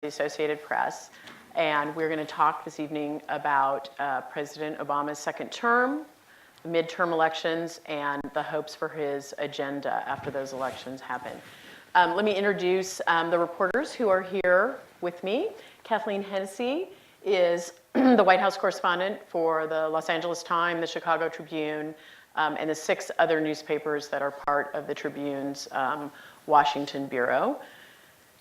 the Associated Press, and we're going to talk this evening about President Obama's second term, the midterm elections, and the hopes for his agenda after those elections happen. Let me introduce the reporters who are here with me. Kathleen Hennessey is the White House correspondent for the Los Angeles Times, the Chicago Tribune, and the 6 other newspapers that are part of the Tribune's Washington bureau.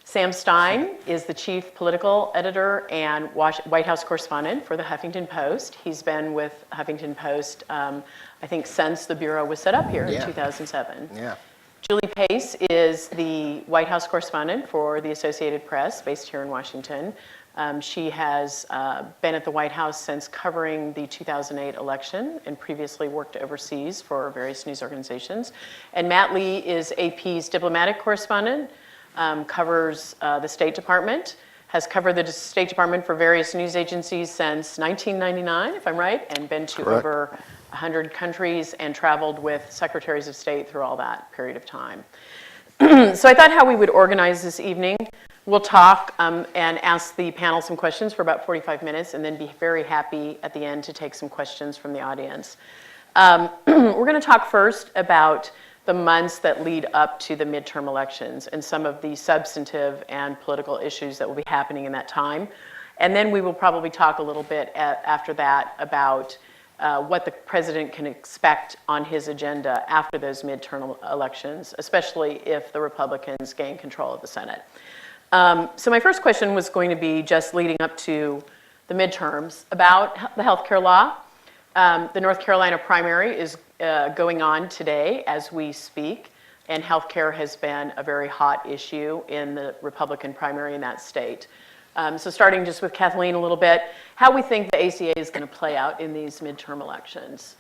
Sam Stein is the chief political editor and White House correspondent for the Huffington Post. He's been with Huffington Post, I think, since the bureau was set up here in 2007. Yeah. Julie Pace is the White House correspondent for the Associated Press, based here in Washington. She has been at the White House since covering the 2008 election and previously worked overseas for various news organizations. And Matt Lee is AP's diplomatic correspondent, covers the State Department, has covered the State Department for various news agencies since 1999, if I'm right, and been to over 100 countries and traveled with secretaries of state through all that period of time. So I thought how we would organize this evening. We'll talk and ask the panel some questions for about 45 minutes and then be very happy at the end to take some questions from the audience. We're going to talk first about the months that lead up to the midterm elections and some of the substantive and political issues that will be happening in that time. And then we will probably talk a little bit after that about what the president can expect on his agenda after those midterm elections, especially if the Republicans gain control of the Senate. So my first question was going to be just leading up to the midterms about the health care law. The North Carolina primary is going on today as we speak, and health care has been a very hot issue in the Republican primary in that state. So starting just with Kathleen a little bit, how we think the ACA is going to play out in these midterm elections.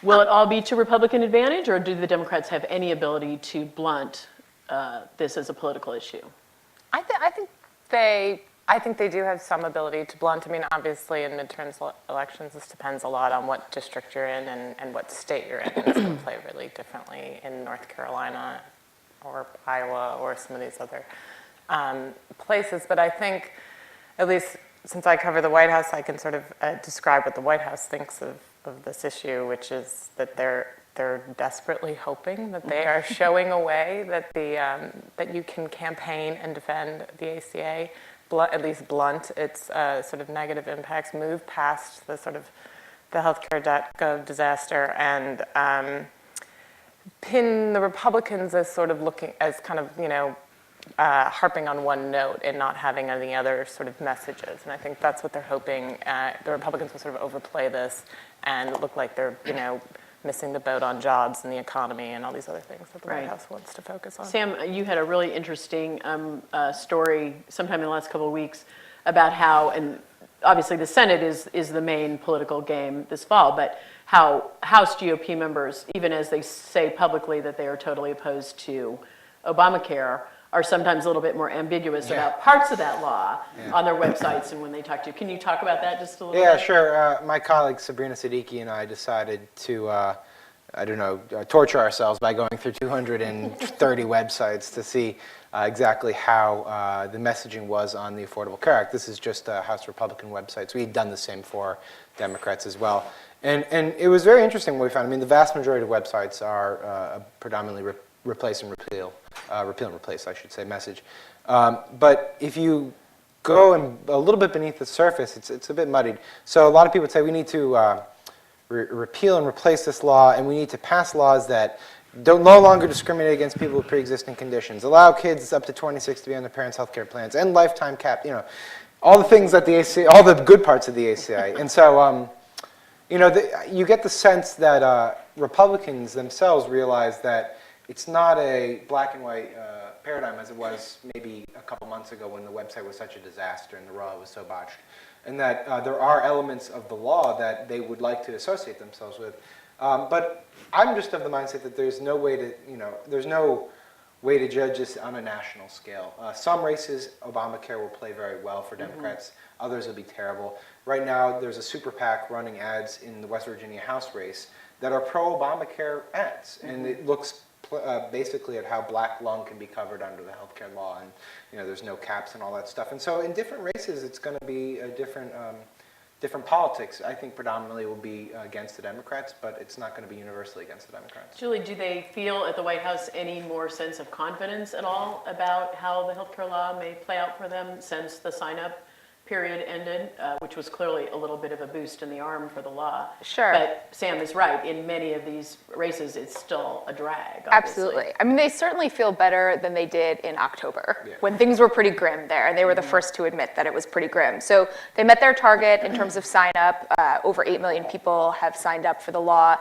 Will it all be to Republican advantage, or do the Democrats have any ability to blunt this as a political issue? I think they do have some ability to blunt. I mean, obviously, in midterm elections, this depends a lot on what district you're in and what state you're in. It's going to play really differently in North Carolina or Iowa or some of these other places. But I think, at least since I cover the White House, I can sort of describe what the White House thinks of this issue, which is that they're desperately hoping that they are showing a way that that you can campaign and defend the ACA, at least blunt its sort of negative impacts, move past the sort of the healthcare.gov disaster, and pin the Republicans as sort of looking as kind of harping on one note and not having any other sort of messages. And I think that's what they're hoping. The Republicans will sort of overplay this and look like they're missing the boat on jobs and the economy and all these other things that the White House wants to focus on. Sam, you had a really interesting story sometime in the last couple of weeks about how, and obviously the Senate is the main political game this fall, but how House GOP members, even as they say publicly that they are totally opposed to Obamacare, are sometimes a little bit more ambiguous about parts of that law on their websites and when they talk to you. Can you talk about that just a little bit? Yeah, sure. My colleague Sabrina Siddiqui and I decided to, torture ourselves by going through 230 websites to see exactly how the messaging was on the Affordable Care Act. This is just House Republican websites. We had done the same for Democrats as well. And it was very interesting what we found. I mean, the vast majority of websites are predominantly replace and repeal, repeal and replace, I should say, message. But if you go a little bit beneath the surface, it's a bit muddied. So a lot of people say we need to repeal and replace this law, and we need to pass laws that don't no longer discriminate against people with pre-existing conditions, allow kids up to 26 to be on their parents' health care plans, and lifetime cap, all the things that the ACA, all the good parts of the ACA. And so, you get the sense that Republicans themselves realize that it's not a black and white paradigm as it was maybe a couple months ago when the website was such a disaster and the law was so botched. And that there are elements of the law that they would like to associate themselves with. But I'm just of the mindset that there's no way to judge this on a national scale. Some races, Obamacare will play very well for Democrats. Others will be terrible. Right now, there's a super PAC running ads in the West Virginia House race that are pro-Obamacare ads. And it looks basically at how black lung can be covered under the healthcare law, and there's no caps and all that stuff. And so in different races, it's going to be a different politics. I think predominantly will be against the Democrats, but it's not going to be universally against the Democrats. Julie, do they feel at the White House any more sense of confidence at all about how the healthcare law may play out for them since the sign-up period ended, which was clearly a little bit of a boost in the arm for the law? Sure. But Sam is right. In many of these races, it's still a drag, obviously. Absolutely. I mean, they certainly feel better than they did in October, when things were pretty grim there, and they were the first to admit that it was pretty grim. So they met their target in terms of sign up. Over 8 million people have signed up for the law.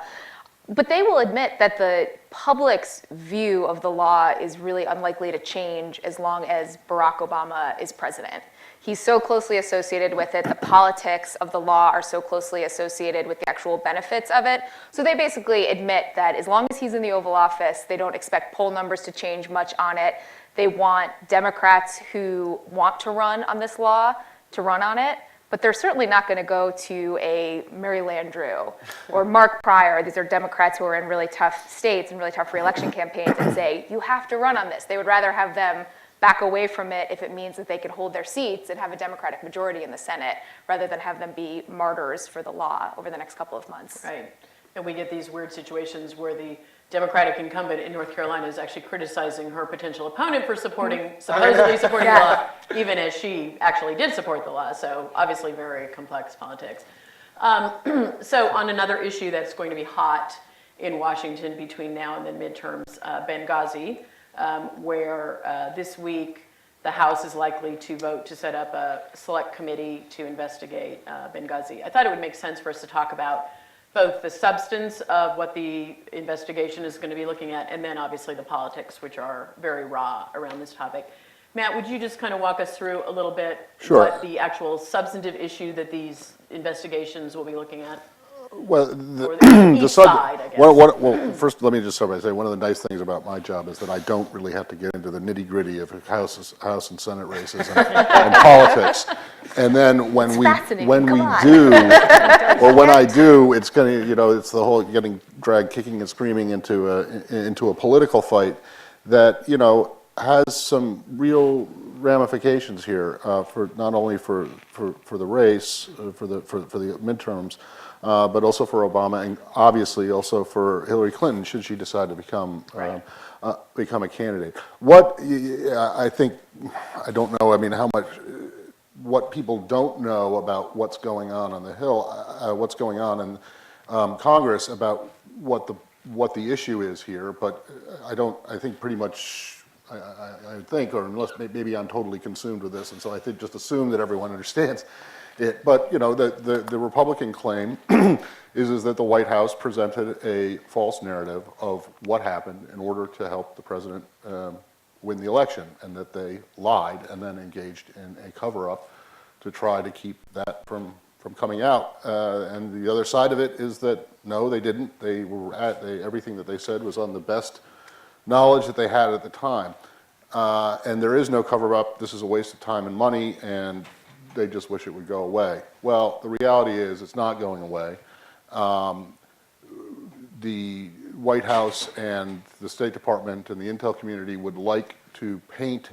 But they will admit that the public's view of the law is really unlikely to change as long as Barack Obama is president. He's so closely associated with it. The politics of the law are so closely associated with the actual benefits of it. So they basically admit that as long as he's in the Oval Office, they don't expect poll numbers to change much on it. They want Democrats who want to run on this law to run on it. But they're certainly not going to go to a Mary Landrieu or Mark Pryor. These are Democrats who are in really tough states and really tough re-election campaigns and say, you have to run on this. They would rather have them back away from it if it means that they could hold their seats and have a Democratic majority in the Senate, rather than have them be martyrs for the law over the next couple of months. Right. And we get these weird situations where the Democratic incumbent in North Carolina is actually criticizing her potential opponent for supporting, supposedly supporting the law, even as she actually did support the law. So obviously very complex politics. So on another issue that's going to be hot in Washington between now and the midterms, Benghazi, where this week the House is likely to vote to set up a select committee to investigate Benghazi. I thought it would make sense for us to talk about both the substance of what the investigation is going to be looking at, and then obviously the politics, which are very raw around this topic. Matt, would you just kind of walk us through a little bit what the actual substantive issue that these investigations will be looking at? Well, the side, I guess. well, first, let me just start by saying one of the nice things about my job is that I don't really have to get into the nitty-gritty of House and Senate races and politics. And then when I do, it's going to, it's the whole getting dragged kicking and screaming into a political fight that, has some real ramifications here for not only for the race, for the midterms, but also for Obama, and obviously also for Hillary Clinton, should she decide to become a candidate. What I think, I don't know, I mean, how much, what people don't know about what's going on the Hill, what's going on in Congress about what the issue is here, but I think pretty much, I think, or unless maybe I'm totally consumed with this, and so I think just assume that everyone understands it. But the Republican claim is that the White House presented a false narrative of what happened in order to help the president win the election, and that they lied and then engaged in a cover-up to try to keep that from coming out. And the other side of it is that no, they didn't. They were everything that they said was on the best knowledge that they had at the time. And there is no cover-up. This is a waste of time and money, and they just wish it would go away. Well, the reality is it's not going away. The White House and the State Department and the intel community would like to paint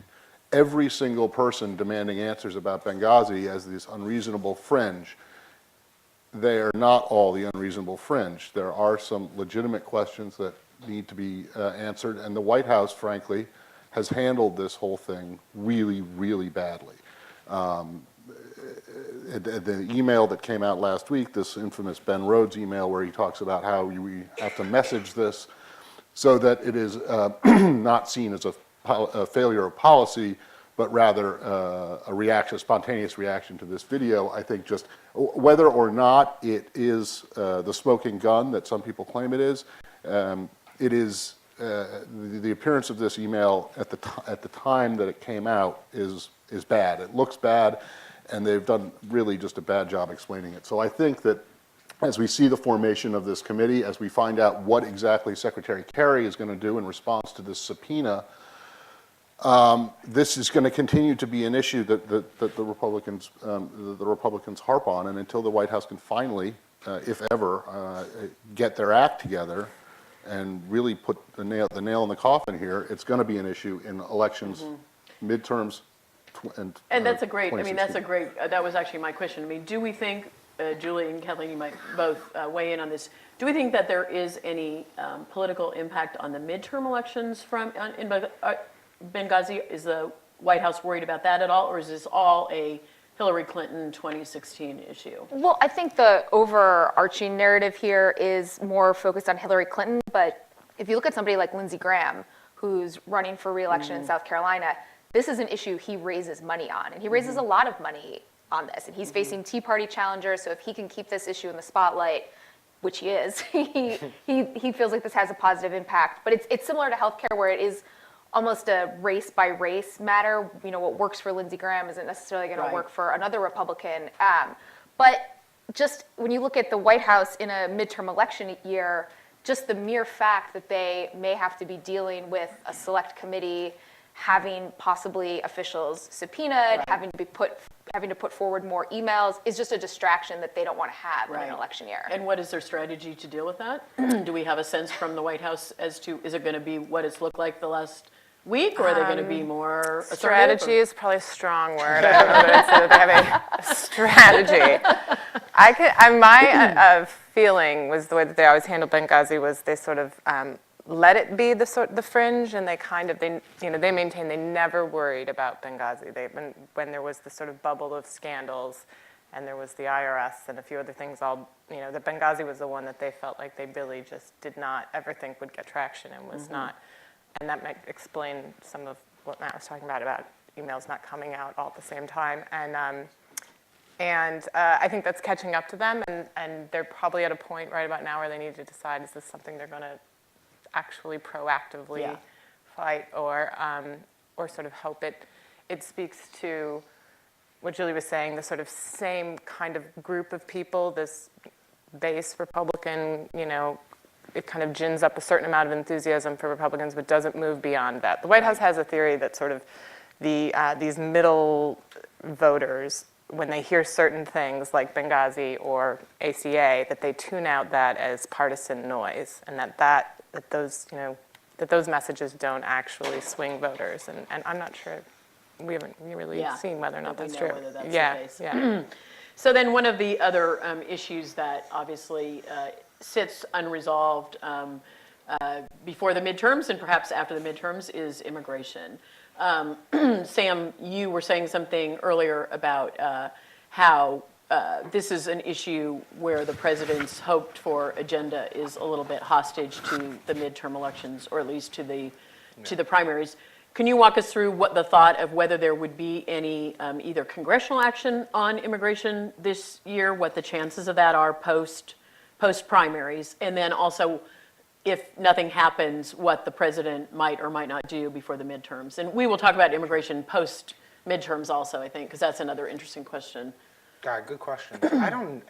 every single person demanding answers about Benghazi as this unreasonable fringe. They are not all the unreasonable fringe. There are some legitimate questions that need to be answered, and the White House, frankly, has handled this whole thing really, really badly. The email that came out last week, this infamous Ben Rhodes email where he talks about how we have to message this so that it is not seen as a failure of policy, but rather a spontaneous reaction to this video. I think just whether or not it is the smoking gun that some people claim it is the appearance of this email at the time that it came out is bad. It looks bad, and they've done really just a bad job explaining it. So I think that as we see the formation of this committee, as we find out what exactly Secretary Kerry is going to do in response to this subpoena, this is going to continue to be an issue that the Republicans harp on, and until the White House can finally, if ever, get their act together, and really put the nail in the coffin here, it's going to be an issue in elections, midterms, And that's a great, I mean, that's a 2016. great, that was actually my question. I mean, do we think, Julie and Kathleen, you might both weigh in on this, do we think that there is any political impact on the midterm elections in Benghazi? Is the White House worried about that at all, or is this all a Hillary Clinton 2016 issue? Well, I think the overarching narrative here is more focused on Hillary Clinton, but if you look at somebody like Lindsey Graham, who's running for re-election in South Carolina, this is an issue he raises money on, and he raises a lot of money on this, and he's facing Tea Party challengers, so if he can keep this issue in the spotlight, which he is, he feels like this has a positive impact. But it's similar to healthcare, where it is almost a race by race matter. You know, what works for Lindsey Graham isn't necessarily going to work for another Republican. But just when you look at the White House in a midterm election year, just the mere fact that they may have to be dealing with a select committee, having possibly officials subpoenaed, having to put forward more emails, is just a distraction that they don't want to have in an election year. And what is their strategy to deal with that? Do we have a sense from the White House as to, is it going to be what it's looked like the last week, or are they going to be more assertive? Strategy is probably a strong word. I don't know that it's they have a strategy. My feeling was the way that they always handled Benghazi was they sort of let it be the fringe, and they maintained they never worried about Benghazi. When there was the sort of bubble of scandals, and there was the IRS and a few other things, that Benghazi was the one that they felt like they really just did not ever think would get traction, and was not. And that might explain some of what Matt was talking about emails not coming out all at the same time. And I think that's catching up to them, and they're probably at a point right about now where they need to decide, is this something they're going to actually proactively fight, or sort of hope it speaks to what Julie was saying, the sort of same kind of group of people, this base Republican, it kind of gins up a certain amount of enthusiasm for Republicans, but doesn't move beyond that. The White House has a theory that sort of these middle voters, when they hear certain things like Benghazi or ACA, that they tune out that as partisan noise, and that those messages don't actually swing voters. And I'm not sure, we haven't really seen whether or not that's true. Whether that's the case. Yeah. So then one of the other issues that obviously sits unresolved before the midterms and perhaps after the midterms is immigration. Sam, you were saying something earlier about how this is an issue where the president's hoped for agenda is a little bit hostage to the midterm elections, or at least to the primaries. Can you walk us through what the thought of whether there would be any either congressional action on immigration this year, what the chances of that are post primaries, and then also, if nothing happens, what the president might or might not do before the midterms? And we will talk about immigration post midterms also, I think, because that's another interesting question. God, good question. I don't,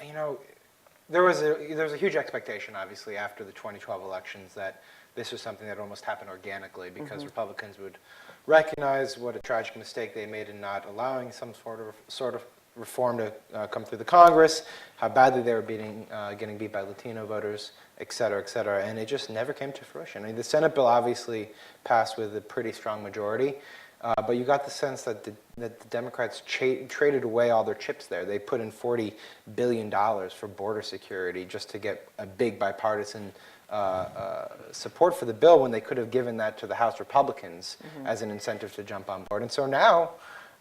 there was a huge expectation, obviously, after the 2012 elections that this was something that almost happened organically, because Republicans would recognize what a tragic mistake they made in not allowing some sort of reform to come through the Congress, how badly they were getting beat by Latino voters, et cetera, and it just never came to fruition. I mean, the Senate bill obviously passed with a pretty strong majority, but you got the sense that the Democrats traded away all their chips there. They put in $40 billion for border security just to get a big bipartisan support for the bill, when they could have given that to the House Republicans as an incentive to jump on board. And so now,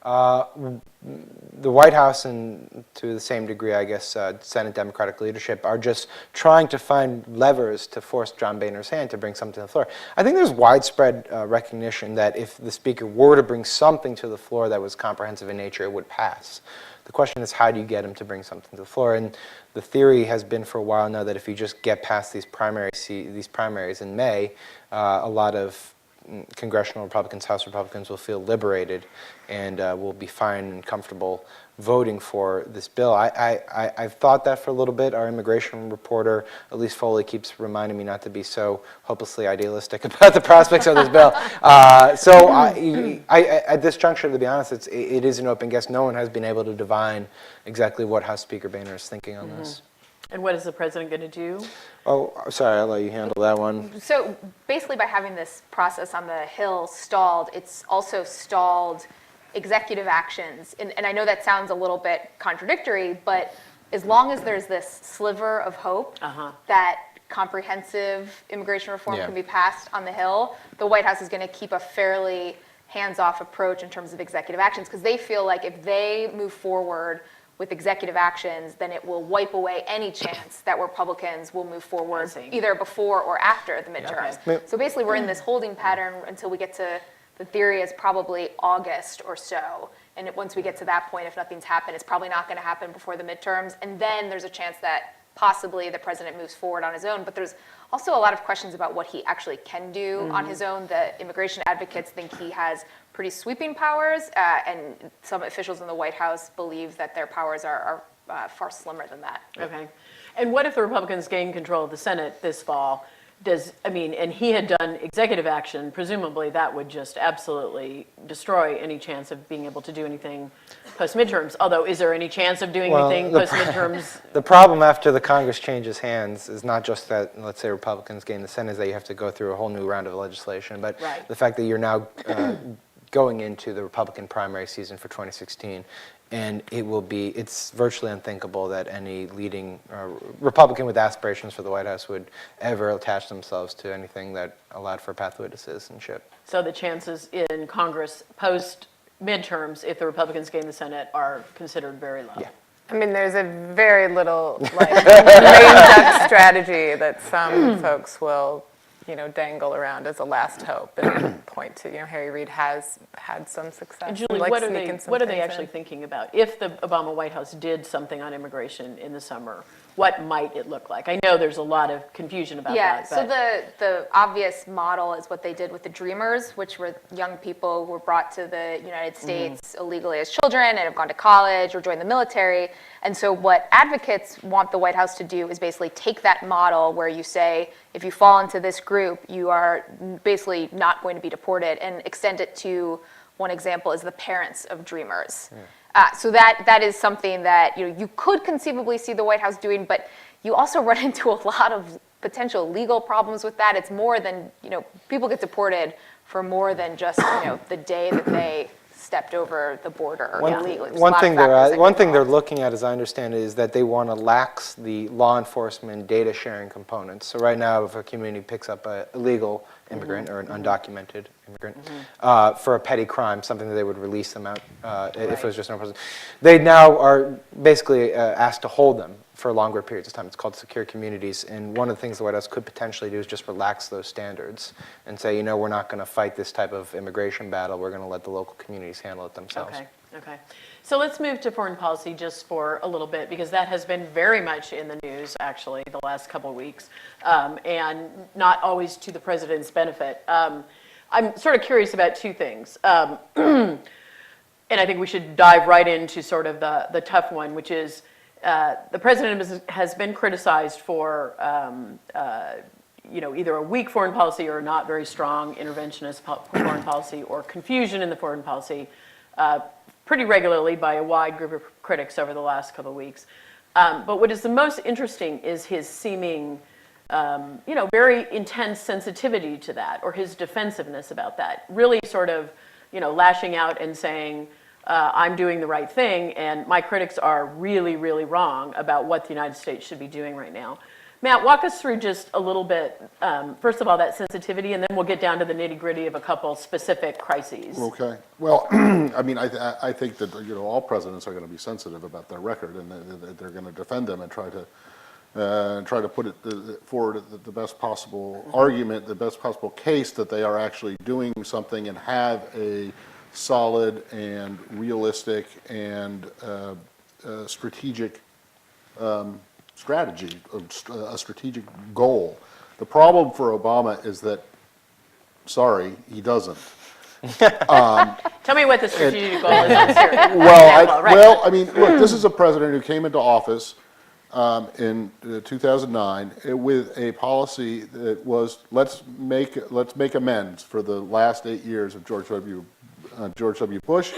the White House, and to the same degree, I guess, Senate Democratic leadership, are just trying to find levers to force John Boehner's hand to bring something to the floor. I think there's widespread recognition that if the Speaker were to bring something to the floor that was comprehensive in nature, it would pass. The question is, how do you get him to bring something to the floor? And the theory has been for a while now that if you just get past these primaries in May, a lot of congressional Republicans, House Republicans will feel liberated and will be fine and comfortable voting for this bill. I've thought that for a little bit. Our immigration reporter, Elise Foley, keeps reminding me not to be so hopelessly idealistic about the prospects of this bill. So at this juncture, to be honest, it is an open guess. No one has been able to divine exactly what House Speaker Boehner is thinking on this. And what is the president going to do? Oh, sorry, I'll let you handle that one. So basically by having this process on the Hill stalled, it's also stalled executive actions. And I know that sounds a little bit contradictory, but as long as there's this sliver of hope that comprehensive immigration reform Yeah. can be passed on the Hill, the White House is going to keep a fairly hands-off approach in terms of executive actions, because they feel like if they move forward with executive actions, then it will wipe away any chance that Republicans will move forward either before or after the midterms. Okay. So basically, we're in this holding pattern until we get to, the theory is probably August or so. And once we get to that point, if nothing's happened, it's probably not going to happen before the midterms. And then there's a chance that possibly the president moves forward on his own. But there's also a lot of questions about what he actually can do on his own. The immigration advocates think he has pretty sweeping powers, and some officials in the White House believe that their powers are far slimmer than that. Okay. And what if the Republicans gain control of the Senate this fall? And he had done executive action, presumably that would just absolutely destroy any chance of being able to do anything post-midterms. Although, is there any chance of doing anything post-midterms? The problem after the Congress changes hands is not just that, let's say, Republicans gain the Senate, is that you have to go through a whole new round of legislation, but Right. the fact that you're now going into the Republican primary season for 2016, and it's virtually unthinkable that any leading Republican with aspirations for the White House would ever attach themselves to anything that allowed for a pathway to citizenship. So the chances in Congress post-midterms, if the Republicans gain the Senate, are considered very low. Yeah. I mean, there's a very little like lame duck strategy that some folks will, dangle around as a last hope and point to. Harry Reid has had some success. And Julie, like what are sneaking some they things actually in. thinking about? If the Obama White House did something on immigration in the summer, what might it look like? I know there's a lot of confusion about Yeah, that. so the obvious model is what they did with the Dreamers, which were young people who were brought to the United States illegally as children and have gone to college or joined the military. And so what advocates want the White House to do is basically take that model where you say, if you fall into this group, you are basically not going to be deported, and extend it to, one example is the parents of Dreamers. So that is something that you could conceivably see the White House doing, but you also run into a lot of potential legal problems with that. It's more than, people get deported for more than just, the day that they stepped over the border illegally. There's a lot of factors that One get thing they're involved. looking at, as I understand it, is that they want to lax the law enforcement data sharing components. So right now, if a community picks up an illegal immigrant or an undocumented immigrant for a petty crime, something that they would release them out if it was just no person, they now are basically asked to hold them for longer periods of time. It's called secure communities, and one of the things the White House could potentially do is just relax those standards and say, we're not going to fight this type of immigration battle. We're going to let the local communities handle it themselves. Okay. So let's move to foreign policy just for a little bit, because that has been very much in the news, actually, the last couple of weeks, and not always to the president's benefit. I'm sort of curious about two things. And I think we should dive right into sort of the tough one, which is the president has been criticized for either a weak foreign policy or not very strong interventionist foreign policy, or confusion in the foreign policy pretty regularly by a wide group of critics over the last couple of weeks. But what is the most interesting is his seeming, very intense sensitivity to that, or his defensiveness about that. Really sort of, lashing out and saying, I'm doing the right thing, and my critics are really, really wrong about what the United States should be doing right now. Matt, walk us through just a little bit, first of all, that sensitivity, and then we'll get down to the nitty-gritty of a couple specific crises. Okay. Well, I think that all presidents are going to be sensitive about their record, and they're going to defend them and try to put it forward the best possible argument, the best possible case that they are actually doing something and have a solid and realistic and strategic strategy, a strategic goal. The problem for Obama is that, he doesn't. Tell me what the strategic goal is this year. Look, this is a president who came into office in 2009 with a policy that was let's make amends for the last 8 years of George W. Bush.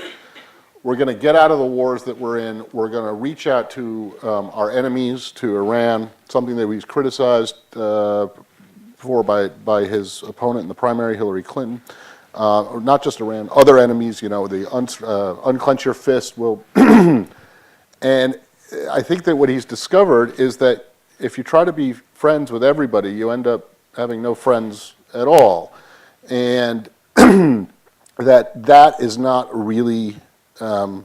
we're going to get out of the wars that we're in. We're going to reach out to our enemies, to Iran, something that he's criticized for by his opponent in the primary, Hillary Clinton. Not just Iran, other enemies, the unclench your fist will. And I think that what he's discovered is that if you try to be friends with everybody, you end up having no friends at all. And that is not really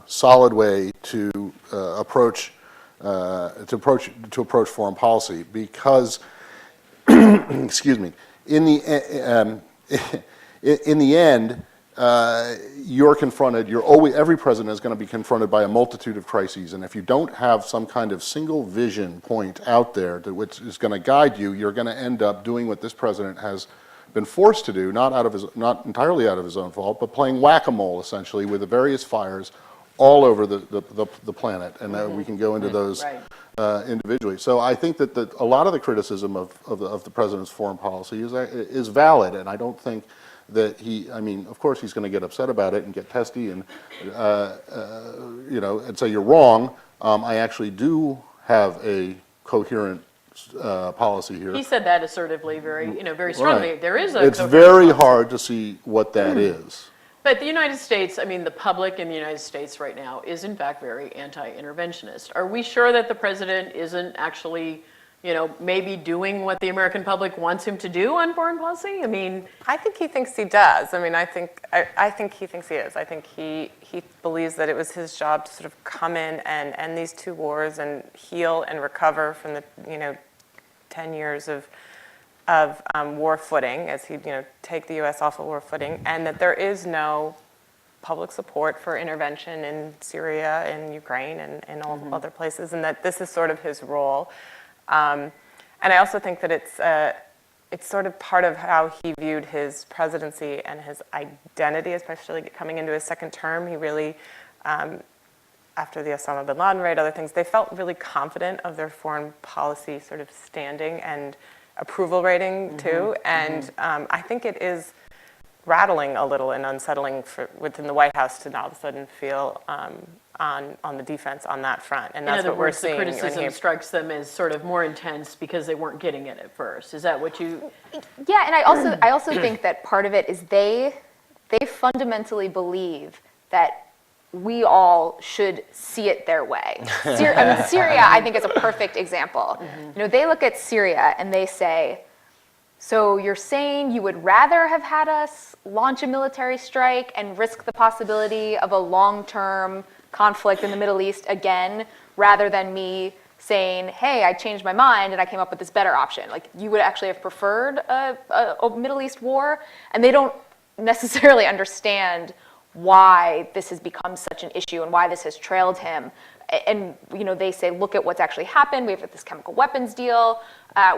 solid way to approach foreign policy, because excuse me, in the end, you're confronted. Every president is going to be confronted by a multitude of crises, and if you don't have some kind of single vision point out there which is going to guide you, you're going to end up doing what this president has been forced to do, not entirely out of his own fault, but playing whack-a-mole essentially with the various fires all over the planet, and we can go into those individually. So I think that a lot of the criticism of the president's foreign policy is valid, and I don't think that of course he's going to get upset about it and get testy and and say you're wrong. I actually do have a coherent policy here. He said that assertively, very strongly. Right. There is a. It's very hard to see what that is. But the United States, the public in the United States right now is in fact very anti-interventionist. Are we sure that the president isn't actually, maybe doing what the American public wants him to do on foreign policy? I think he thinks he does. I think he thinks he is. I think he believes that it was his job to sort of come in and end these two wars and heal and recover from the 10 years of war footing, as he take the U.S. off of war footing, and that there is no public support for intervention in Syria and Ukraine and all other places, and that this is sort of his role. And I also think that it's sort of part of how he viewed his presidency and his identity, especially coming into his second term. He really, after the Osama bin Laden raid, other things, they felt really confident of their foreign policy sort of standing and approval rating too. And I think it is rattling a little and unsettling within the White House to all of a sudden feel on the defense on that front, and that's what we're seeing. The criticism strikes them as sort of more intense because they weren't getting it at first. Is that what you? Yeah, and I also think that part of it is they fundamentally believe that we all should see it their way. Syria, I think, is a perfect example. They look at Syria and they say, so you're saying you would rather have had us launch a military strike and risk the possibility of a long-term conflict in the Middle East again, rather than me saying, hey, I changed my mind and I came up with this better option. Like, you would actually have preferred a Middle East war? And they don't necessarily understand why this has become such an issue and why this has trailed him. And they say, look at what's actually happened. We have this chemical weapons deal.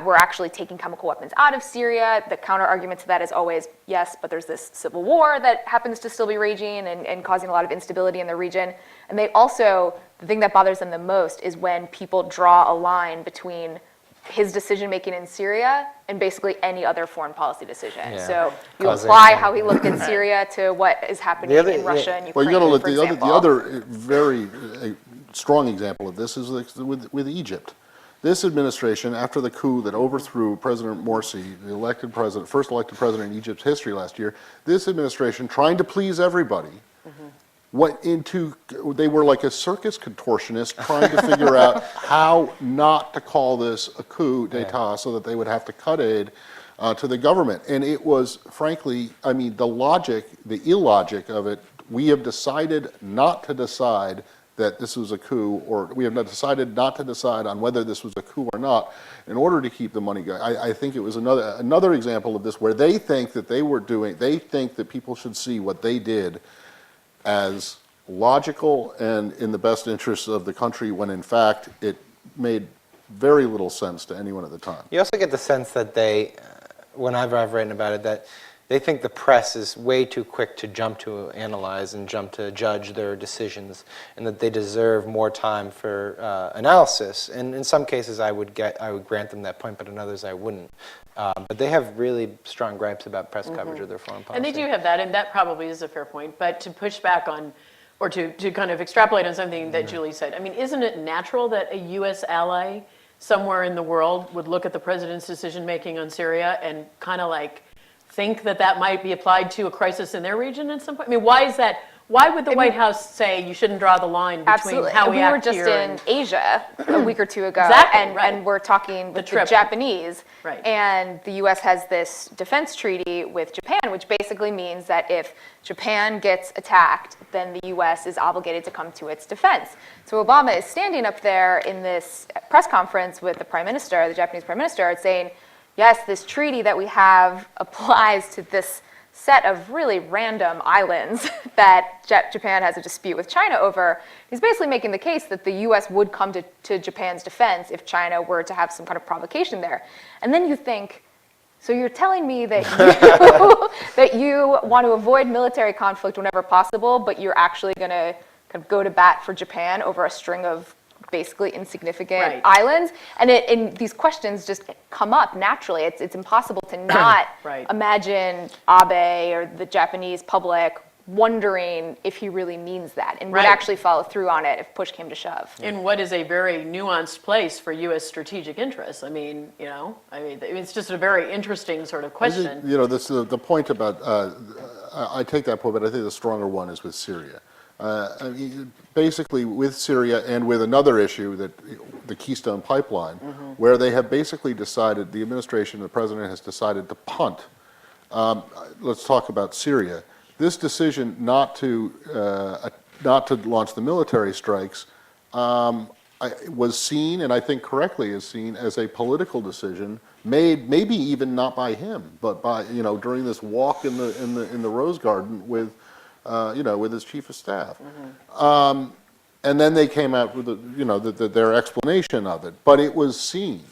We're actually taking chemical weapons out of Syria. The counter argument to that is always, yes, but there's this civil war that happens to still be raging and causing a lot of instability in the region. And they also, the thing that bothers them the most is when people draw a line between his decision-making in Syria and basically any other foreign policy decision. Yeah. So you apply how he looked in Syria to what is happening in Russia and Ukraine, well, you got to look. for The example. other very strong example of this is with Egypt. This administration, after the coup that overthrew President Morsi, the first elected president in Egypt's history last year, this administration, trying to please everybody, they were like a circus contortionist trying to figure out how not to call this a coup d'etat so that they would have to cut aid to the government. And it was, frankly, the illogic of it, we have decided not to decide that this was a coup, or we have decided not to decide on whether this was a coup or not in order to keep the money going. I think it was another example of this where they think that they think that people should see what they did as logical and in the best interests of the country, when in fact it made very little sense to anyone at the time. You also get the sense that whenever I've written about it, that they think the press is way too quick to jump to analyze and jump to judge their decisions, and that they deserve more time for analysis. And in some cases, I would grant them that point, but in others, I wouldn't. But they have really strong gripes about press coverage of their foreign policy. And they do have that, and that probably is a fair point. But to push back on or to kind of extrapolate on something that Julie said, I mean, isn't it natural that a U.S. ally somewhere in the world would look at the president's decision-making on Syria and kind of like think that that might be applied to a crisis in their region at some point? I mean, why is that? Why would the White House say you shouldn't draw the line between Absolutely. how And we we act were just here in Asia a week or two ago, Exactly, and, right. and we're talking with the trip. Japanese, Right. and the U.S. has this defense treaty with Japan, which basically means that if Japan gets attacked, then the U.S. is obligated to come to its defense. So Obama is standing up there in this press conference with the Prime Minister, the Japanese Prime Minister, saying, yes, this treaty that we have applies to this set of really random islands that Japan has a dispute with China over. He's basically making the case that the U.S. would come to Japan's defense if China were to have some kind of provocation there. And then you think, so you're telling me that that you want to avoid military conflict whenever possible, but you're actually going to kind of go to bat for Japan over a string of basically insignificant Right. islands, and these questions just come up naturally. It's impossible to not Right. imagine Abe or the Japanese public wondering if he really means that and would Right. actually follow through on it if push came to shove. in what is a very nuanced place for U.S. strategic interests. I mean, it's just a very interesting sort of I think, question. you know, this, the point about, I take that point, but I think the stronger one is with Syria. I mean, basically, with Syria and with another issue, that the Keystone Pipeline, where they have basically decided, the administration, the president has decided to punt. Let's talk about Syria. This decision not to launch the military strikes was seen, and I think correctly is seen, as a political decision made, maybe even not by him, but by, you know, during this walk in the Rose Garden with, you know, with his chief of staff. And then they came out with, you know, their explanation of it. But it was seen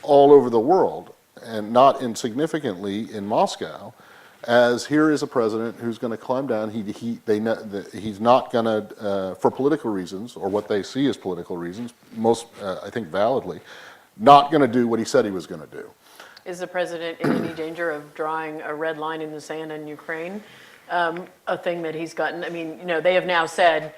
all over the world, and not insignificantly in Moscow, as here is a president who's going to climb down. He's not going to, for political reasons, or what they see as political reasons, most, I think validly, not going to do what he said he was going to do. Is the president in any danger of drawing a red line in the sand in Ukraine? A thing that he's gotten. I mean, you know, they have now said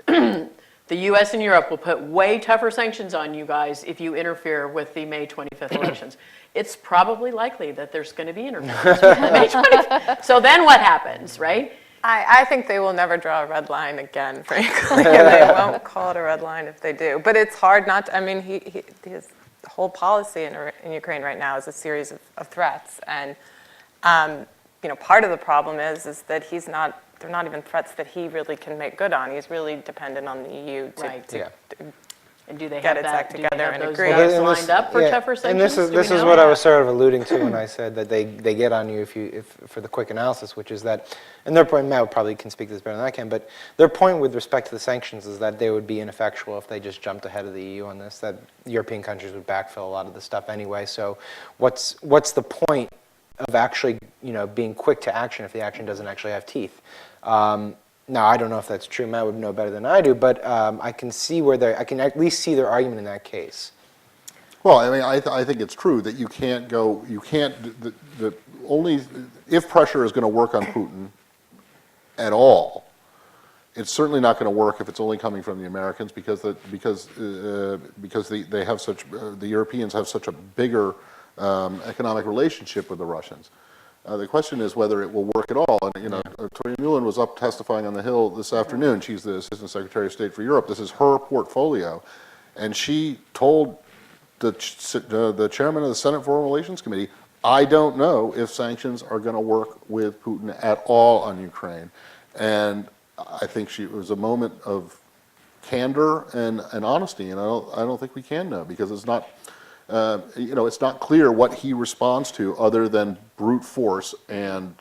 the U.S. and Europe will put way tougher sanctions on you guys if you interfere with the May 25th elections. It's probably likely that there's going to be interference with the May 25th. So then what happens, right? I think they will never draw a red line again, frankly. They won't call it a red line if they do. But it's hard not to, I mean, his whole policy in Ukraine right now is a series of threats. And, you know, part of the problem is that they're not even threats that he really can make good on. He's really dependent on the EU Right. to And do they Get have its that? act Do they together have and those agree. guys and lined up for yeah, tougher sanctions? And this Do we is know? what I was sort of alluding to when I said that they get on you if for the quick analysis, which is that, and their point, Matt probably can speak to this better than I can, but their point with respect to the sanctions is that they would be ineffectual if they just jumped ahead of the EU on this, that European countries would backfill a lot of the stuff anyway. So what's the point of actually, you know, being quick to action if the action doesn't actually have teeth? Now, I don't know if that's true. Matt would know better than I do, but I can see I can at least see their argument in that case. Well, I mean, I think it's true that only, if pressure is going to work on Putin at all, it's certainly not going to work if it's only coming from the Americans, because they have such, the Europeans have such a bigger economic relationship with the Russians. The question is whether it will work at all. And, you know, Toria Nuland was up testifying on the Hill this afternoon. She's the Assistant Secretary of State for Europe. This is her portfolio. And she told the chairman of the Senate Foreign Relations Committee, I don't know if sanctions are going to work with Putin at all on Ukraine. And I think it was a moment of candor and honesty. And I don't think we can know, because it's not, you know, it's not clear what he responds to other than brute force, and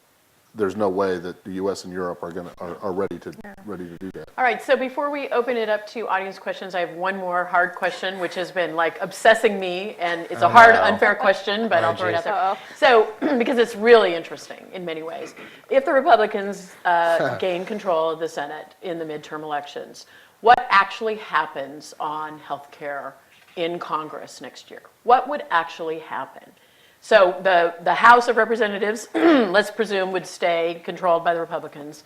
there's no way that the U.S. and Europe are ready to do that. All right, so before we open it up to audience questions, I have one more hard question, which has been like obsessing me, and it's a hard, unfair question, but I'll throw it out there. So, because it's really interesting in many ways. If the Republicans gain control of the Senate in the midterm elections, what actually happens on health care in Congress next year? What would actually happen? So the House of Representatives, let's presume, would stay controlled by the Republicans.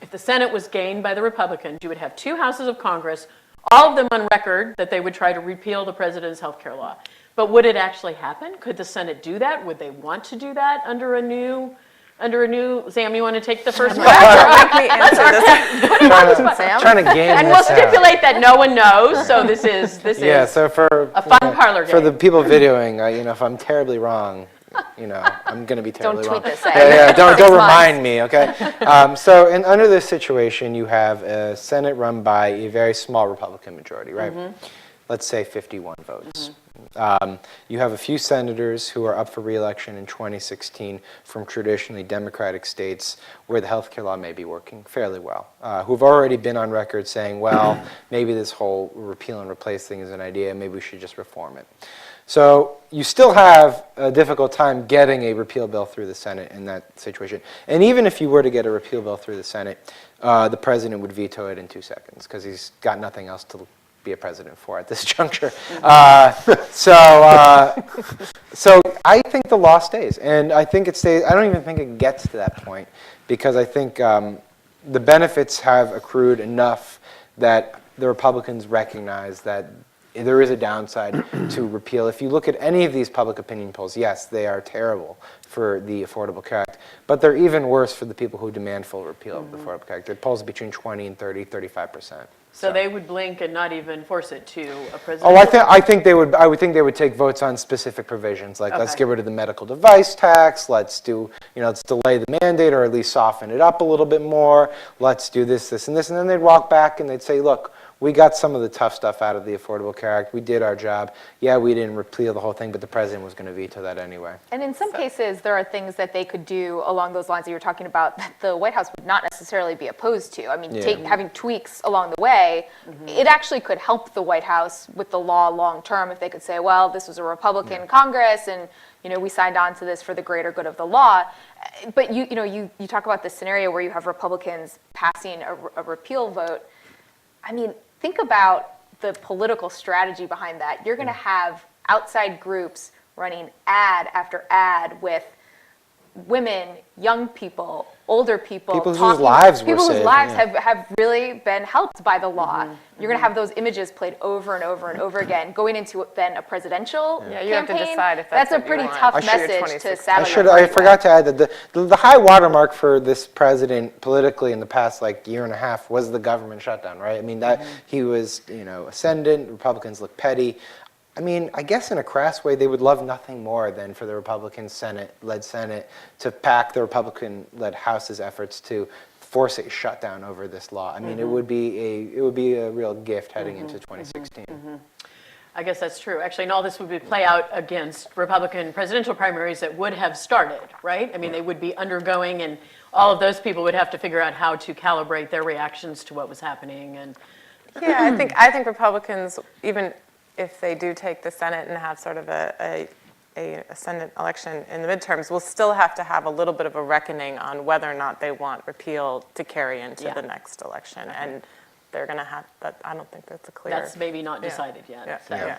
if the Senate was gained by the Republicans, you would have 2 houses of Congress, all of them on record that they would try to repeal the president's health care law. But would it actually happen? Could the Senate do that? Would they want to do that under a new, Sam, you want to take the first one? Make me answer this. Sam? Trying to game And this we'll stipulate that no one knows, so this is Yeah, so for a fun parlor for the game. people videoing, if I'm terribly wrong, I'm going to be Don't terribly tweet wrong. this. Yeah, don't 6 remind me, okay? Under this situation, you have a Senate run by a very small Republican majority, right? Let's say 51 votes. You have a few senators who are up for re-election in 2016 from traditionally Democratic states where the health care law may be working fairly well, who've already been on record saying, well, maybe this whole repeal and replace thing is an idea, maybe we should just reform it. So you still have a difficult time getting a repeal bill through the Senate in that situation. And even if you were to get a repeal bill through the Senate, the president would veto it in 2 seconds because he's got nothing else to be a president for at this juncture. So I think the law stays, and I think it stays. I don't even think it gets to that point because I think the benefits have accrued enough that the Republicans recognize that there is a downside to repeal. If you look at any of these public opinion polls, yes, they are terrible for the Affordable Care Act, but they're even worse for the people who demand full repeal of the Affordable Care Act. It polls between 20 and 30, 35%. So they would blink and not even force it to a president? Oh, I think they would. I would think they would take votes on specific provisions, like let's Okay. get rid of the medical device tax. Let's do, let's delay the mandate or at least soften it up a little bit more. Let's do this, this, and this, and then they'd walk back and they'd say, look, we got some of the tough stuff out of the Affordable Care Act. We did our job. Yeah, we didn't repeal the whole thing, but the president was going to veto that anyway. And in some cases, there are things that they could do along those lines that you're talking about that the White House would not necessarily be opposed to. I mean, having tweaks along the way, it actually could help the White House with the law long term if they could say, well, this was a Republican Congress and we signed on to this for the greater good of the law. But you talk about this scenario where you have Republicans passing a repeal vote. I mean, think about the political strategy behind that. You're going to have outside groups running ad after ad with women, young people, older people. People whose lives were People whose saved, lives yeah. have really been helped by the law. You're going to have those images played over and over and over again, going into then a presidential campaign. You have to decide if that's a what you pretty want tough for your message to 2016. saddle your I party forgot with. to add that the high watermark for this president politically in the past year and a half was the government shutdown, right? I mean, that he was, ascendant, Republicans look petty. I mean, I guess in a crass way, they would love nothing more than for the Republican led Senate to pack the Republican-led House's efforts to force a shutdown over this law. I mean, it would be a real gift heading into 2016. I guess that's true. Actually, and all this would play out against Republican presidential primaries that would have started, right? I mean, they would be undergoing, and all of those people would have to figure out how to calibrate their reactions to what was happening. And Yeah, I think Republicans, even if they do take the Senate and have sort of a Senate election in the midterms, will still have to have a little bit of a reckoning on whether or not they want repeal to carry into the next election. And they're going to have that. I don't think that's a clear. that's maybe not decided yet. Yeah. So. Yeah.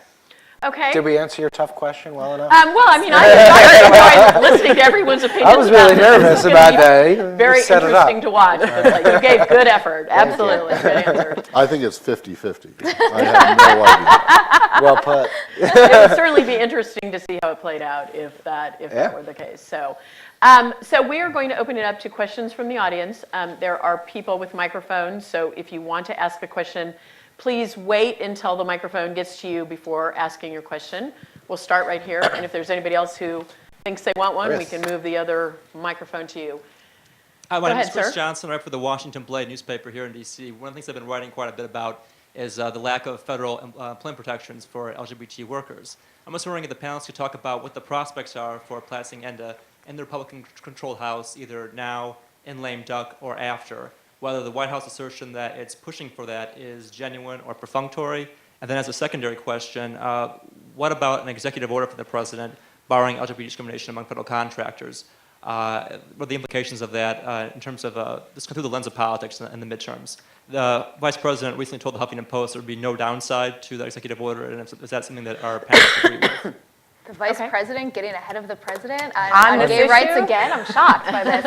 Okay. Did we answer your tough question well enough? Well, I mean, I enjoyed listening to everyone's opinions. I was really about this. nervous This is about gonna be that. You Very set it up. interesting to watch. You gave good effort. Absolutely. Good answer. I think it's 50-50. I have no idea. Well put. It would certainly be interesting to see how it played out if that were the case. So we are going to open it up to questions from the audience. There are people with microphones, so if you want to ask a question, please wait until the microphone gets to you before asking your question. We'll start right here, and if there's anybody else who thinks they want one, we can move the other microphone to you. Hi, my Go name is ahead, Chris sir. Johnson. I write for the Washington Blade newspaper here in D.C. One of the things I've been writing quite a bit about is the lack of federal employment protections for LGBT workers. I'm just wondering if the panelists could talk about what the prospects are for passing ENDA in the Republican-controlled House, either now, in lame duck, or after, whether the White House assertion that it's pushing for that is genuine or perfunctory. And then as a secondary question, what about an executive order from the president barring LGBT discrimination among federal contractors? What are the implications of that in terms of this through the lens of politics in the midterms? The vice president recently told the Huffington Post there would be no downside to the executive order, and is that something that our panelists agree with? The vice Okay. president getting ahead of the president On on this gay rights issue? again? I'm shocked by this.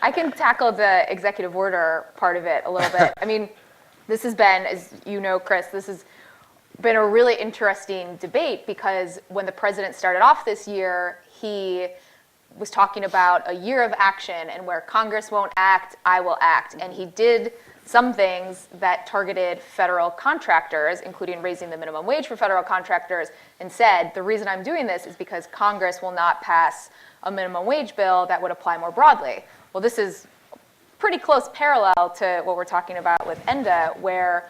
I can tackle the executive order part of it a little bit. I mean, this has been, as you know, Chris, this has been a really interesting debate because when the president started off this year, he was talking about a year of action and where Congress won't act, I will act. And he did some things that targeted federal contractors, including raising the minimum wage for federal contractors, and said, the reason I'm doing this is because Congress will not pass a minimum wage bill that would apply more broadly. Well, this is pretty close parallel to what we're talking about with ENDA, where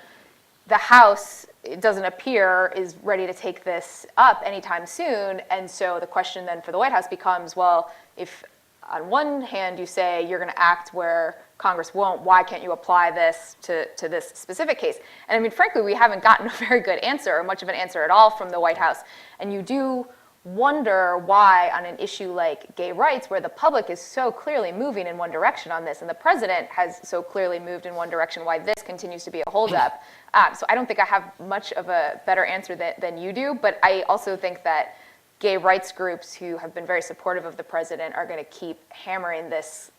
the House, it doesn't appear, is ready to take this up anytime soon. And so the question then for the White House becomes, well, if on one hand you say you're going to act where Congress won't, why can't you apply this to this specific case? And I mean, frankly, we haven't gotten a very good answer or much of an answer at all from the White House. And you do wonder why on an issue like gay rights, where the public is so clearly moving in one direction on this, and the president has so clearly moved in one direction, why this continues to be a holdup. So I don't think I have much of a better answer than you do, but I also think that gay rights groups who have been very supportive of the president are going to keep hammering this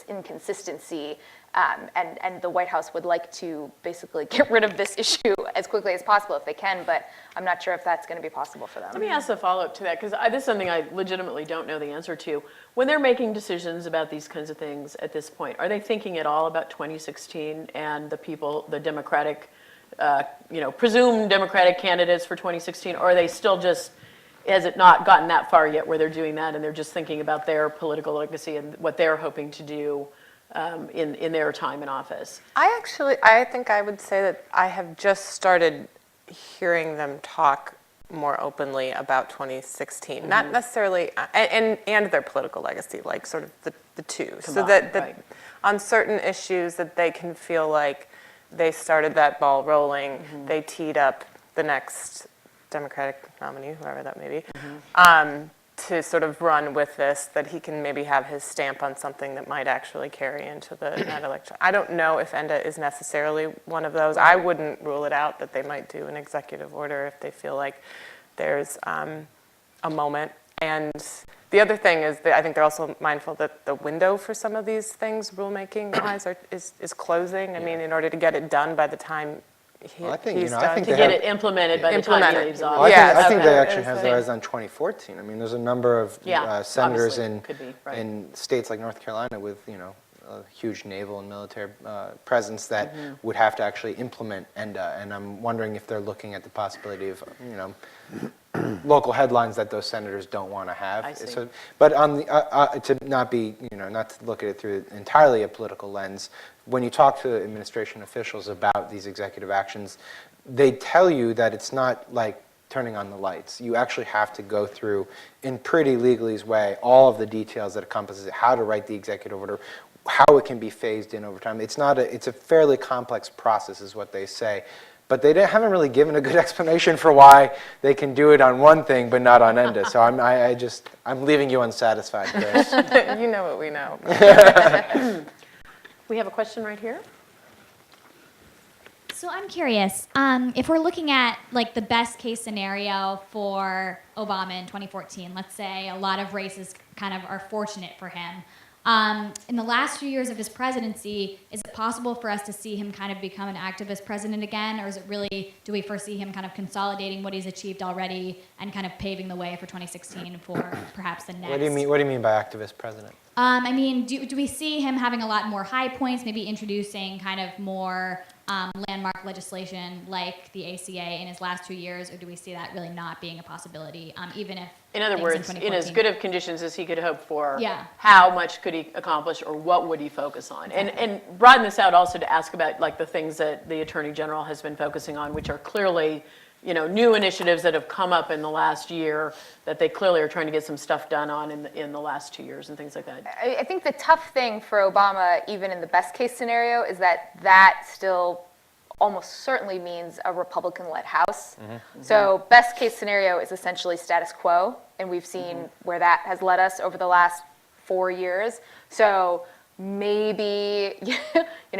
inconsistency, and the White House would like to basically get rid of this issue as quickly as possible if they can, but I'm not sure if that's going to be possible for them. Let me ask a follow-up to that, because this is something I legitimately don't know the answer to. When they're making decisions about these kinds of things at this point, are they thinking at all about 2016 and the people, the Democratic, presumed Democratic candidates for 2016, or are they still just, has it not gotten that far yet where they're doing that and they're just thinking about their political legacy and what they're hoping to do in their time in office? I think I would say that I have just started hearing them talk more openly about 2016, not necessarily, and their political legacy, like sort of the two. So that right. on certain issues that they can feel like they started that ball rolling, they teed up the next Democratic nominee, whoever that may be, to sort of run with this, that he can maybe have his stamp on something that might actually carry into the that election. I don't know if ENDA is necessarily one of those. I wouldn't rule it out that they might do an executive order if they feel like there's a moment. And the other thing is that I think they're also mindful that the window for some of these things, rulemaking-wise, is closing. I mean, in order to get it done by the time Well, I think, he's I done. think To they get have, it implemented by the time he Implemented. leaves well, office. I think Okay. they actually Is have the- their eyes on 2014. I mean, there's a number of Yeah, senators obviously, could be, right. in states like North Carolina with, a huge naval and military presence that would have to actually implement ENDA. And I'm wondering if they're looking at the possibility of, local headlines that those senators don't want to have. I see. So, but on the, to not be, not to look at it through entirely a political lens, when you talk to administration officials about these executive actions, they tell you that it's not like turning on the lights. You actually have to go through, in pretty legalese way, all of the details that encompasses it, how to write the executive order, how it can be phased in over time. It's a fairly complex process, is what they say. But they haven't really given a good explanation for why they can do it on one thing but not on ENDA. So I'm leaving you unsatisfied, Chris. You know what we know. We have a question right here. So I'm curious, if we're looking at like the best case scenario for Obama in 2014, let's say a lot of races kind of are fortunate for him. In the last few years of his presidency, is it possible for us to see him kind of become an activist president again, or is it really, do we foresee him kind of consolidating what he's achieved already and kind of paving the way for 2016 for perhaps the next? What do you mean by activist president? I mean, do we see him having a lot more high points, maybe introducing kind of more landmark legislation like the ACA in his last 2 years, or do we see that really not being a possibility, even if In other things words, in as 2014 good of conditions as he could hope for, Yeah. how much could he accomplish or what would he focus on? And broaden this out also to ask about like the things that the Attorney General has been focusing on, which are clearly, new initiatives that have come up in the last year that they clearly are trying to get some stuff done on in the last 2 years and things like that. I think the tough thing for Obama, even in the best case scenario, is that still almost certainly means a Republican-led House. So best case scenario is essentially status quo, and we've seen where that has led us over the last 4 years. So maybe,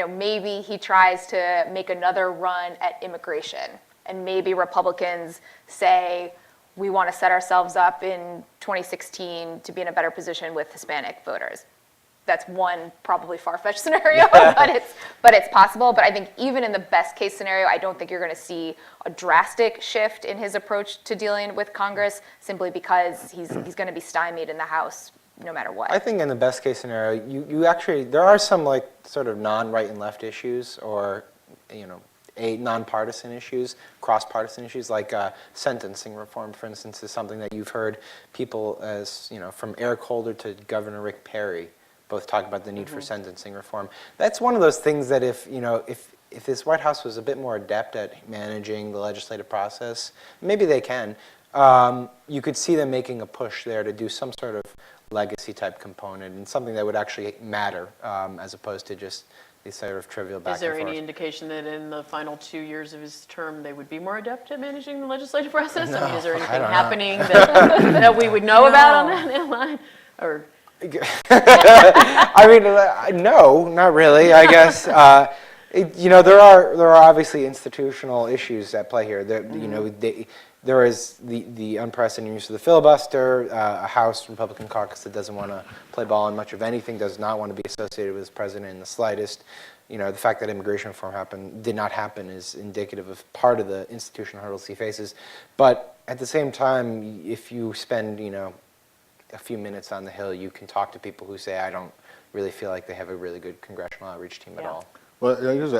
maybe he tries to make another run at immigration, and maybe Republicans say, we want to set ourselves up in 2016 to be in a better position with Hispanic voters. That's one probably far-fetched scenario, but it's possible. But I think even in the best case scenario, I don't think you're going to see a drastic shift in his approach to dealing with Congress, simply because he's going to be stymied in the House no matter what. I think in the best case scenario, you actually, there are some like sort of non-right and left issues, or, you know, non-partisan issues, cross-partisan issues, like sentencing reform, for instance, is something that you've heard people, as you know, from Eric Holder to Governor Rick Perry, both talk about the need for sentencing reform. That's one of those things that if this White House was a bit more adept at managing the legislative process, maybe they can, you could see them making a push there to do some sort of legacy type component and something that would actually matter, as opposed to just these sort of trivial back and forth. Is there any indication that in the final 2 years of his term they would be more adept at managing the legislative process? I mean, is there anything happening that we would know about on that line? Or I mean, no, not really. I guess you know, there are obviously institutional issues at play here. You know, there is the unprecedented use of the filibuster, a House Republican caucus that doesn't want to play ball in much of anything, does not want to be associated with this president in the slightest. You know, the fact that immigration reform did not happen is indicative of part of the institutional hurdles he faces. But at the same time, if you spend, you know, a few minutes on the Hill, you can talk to people who say, I don't really feel like they have a really good congressional outreach team at all. Well,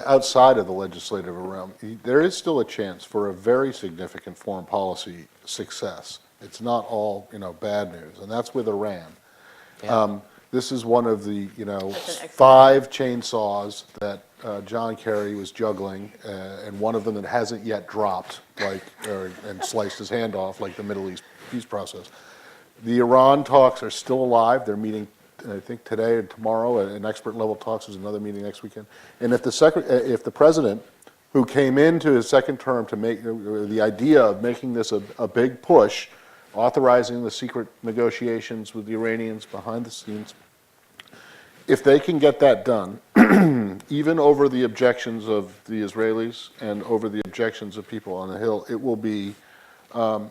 outside of the legislative realm, there is still a chance for a very significant foreign policy success. It's not all, you know, bad news, and that's with Iran. Yeah. This is one of the, you know, 5 chainsaws that John Kerry was juggling, and one of them that hasn't yet dropped, like, and sliced his hand off, like the Middle East peace process. The Iran talks are still alive. They're meeting, I think, today and tomorrow, and expert level talks. There's another meeting next weekend. And if the president, who came into his second term to make the idea of making this a big push, authorizing the secret negotiations with the Iranians behind the scenes, if they can get that done, even over the objections of the Israelis and over the objections of people on the Hill, it will be.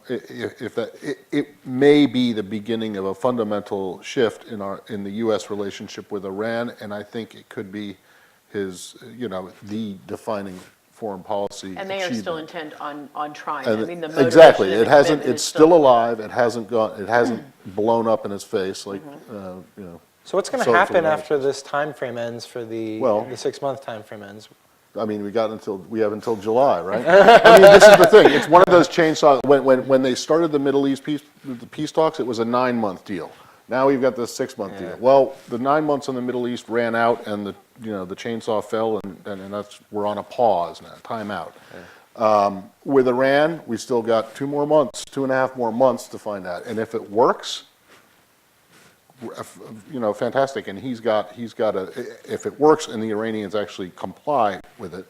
It may be the beginning of a fundamental shift in the U.S. relationship with Iran, and I think it could be his, you know, the defining foreign policy. and they are still intent on trying. And I mean, the motivation exactly, and it the hasn't. commitment It's is still alive. It hasn't blown up in his face like you know. So what's going to So for happen the after this time frame ends for the 6-month time frame ends? I mean, we have until July, right? I mean, this is the thing. It's one of those chainsaw. When they started the Middle East peace talks, it was a 9-month deal. Now we've got this 6-month deal. Well, the 9 months in the Middle East ran out, and the chainsaw fell, and we're on a pause now, time out. With Iran, we still got 2.5 more months to find out, and if it works, you know, fantastic. And he's got if it works and the Iranians actually comply with it,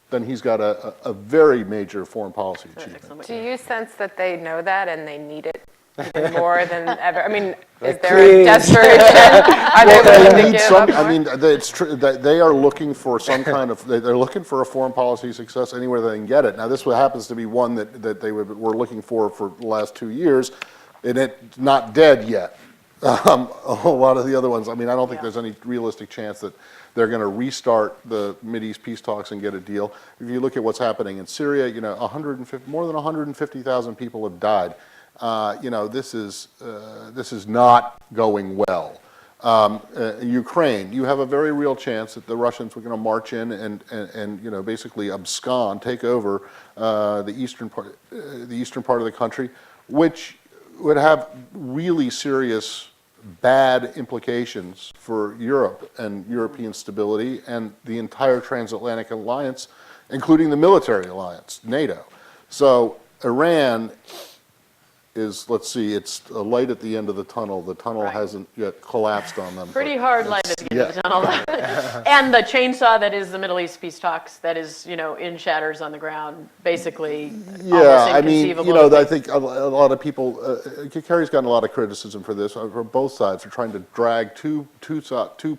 then he's got a very major foreign policy achievement. Do you sense that they know that and they need it even more than ever? I mean, is there a desperation? Are they willing to give up more? I mean, it's true that they are looking for some kind of. They're looking for a foreign policy success anywhere they can get it. Now, this happens to be one that they were looking for the last 2 years, and it's not dead yet. A lot of the other ones, I mean, I don't think there's any realistic chance that they're going to restart the Mideast peace talks and get a deal. If you look at what's happening in Syria, you know, more than 150,000 people have died. You know, this is not going well. Ukraine, you have a very real chance that the Russians were going to march in and you know, basically abscond, take over the eastern part of the country, which would have really serious bad implications for Europe and European stability and the entire transatlantic alliance, including the military alliance, NATO. So Iran is, let's see, it's a light at the end of the tunnel. The tunnel hasn't yet collapsed on them. Pretty hard light at the end of the tunnel. And the chainsaw that is the Middle East peace talks, that is, you know, in shatters on the ground, basically almost I mean, inconceivable. you know, I think a lot of people, Kerry's gotten a lot of criticism for this, from both sides, for trying to drag two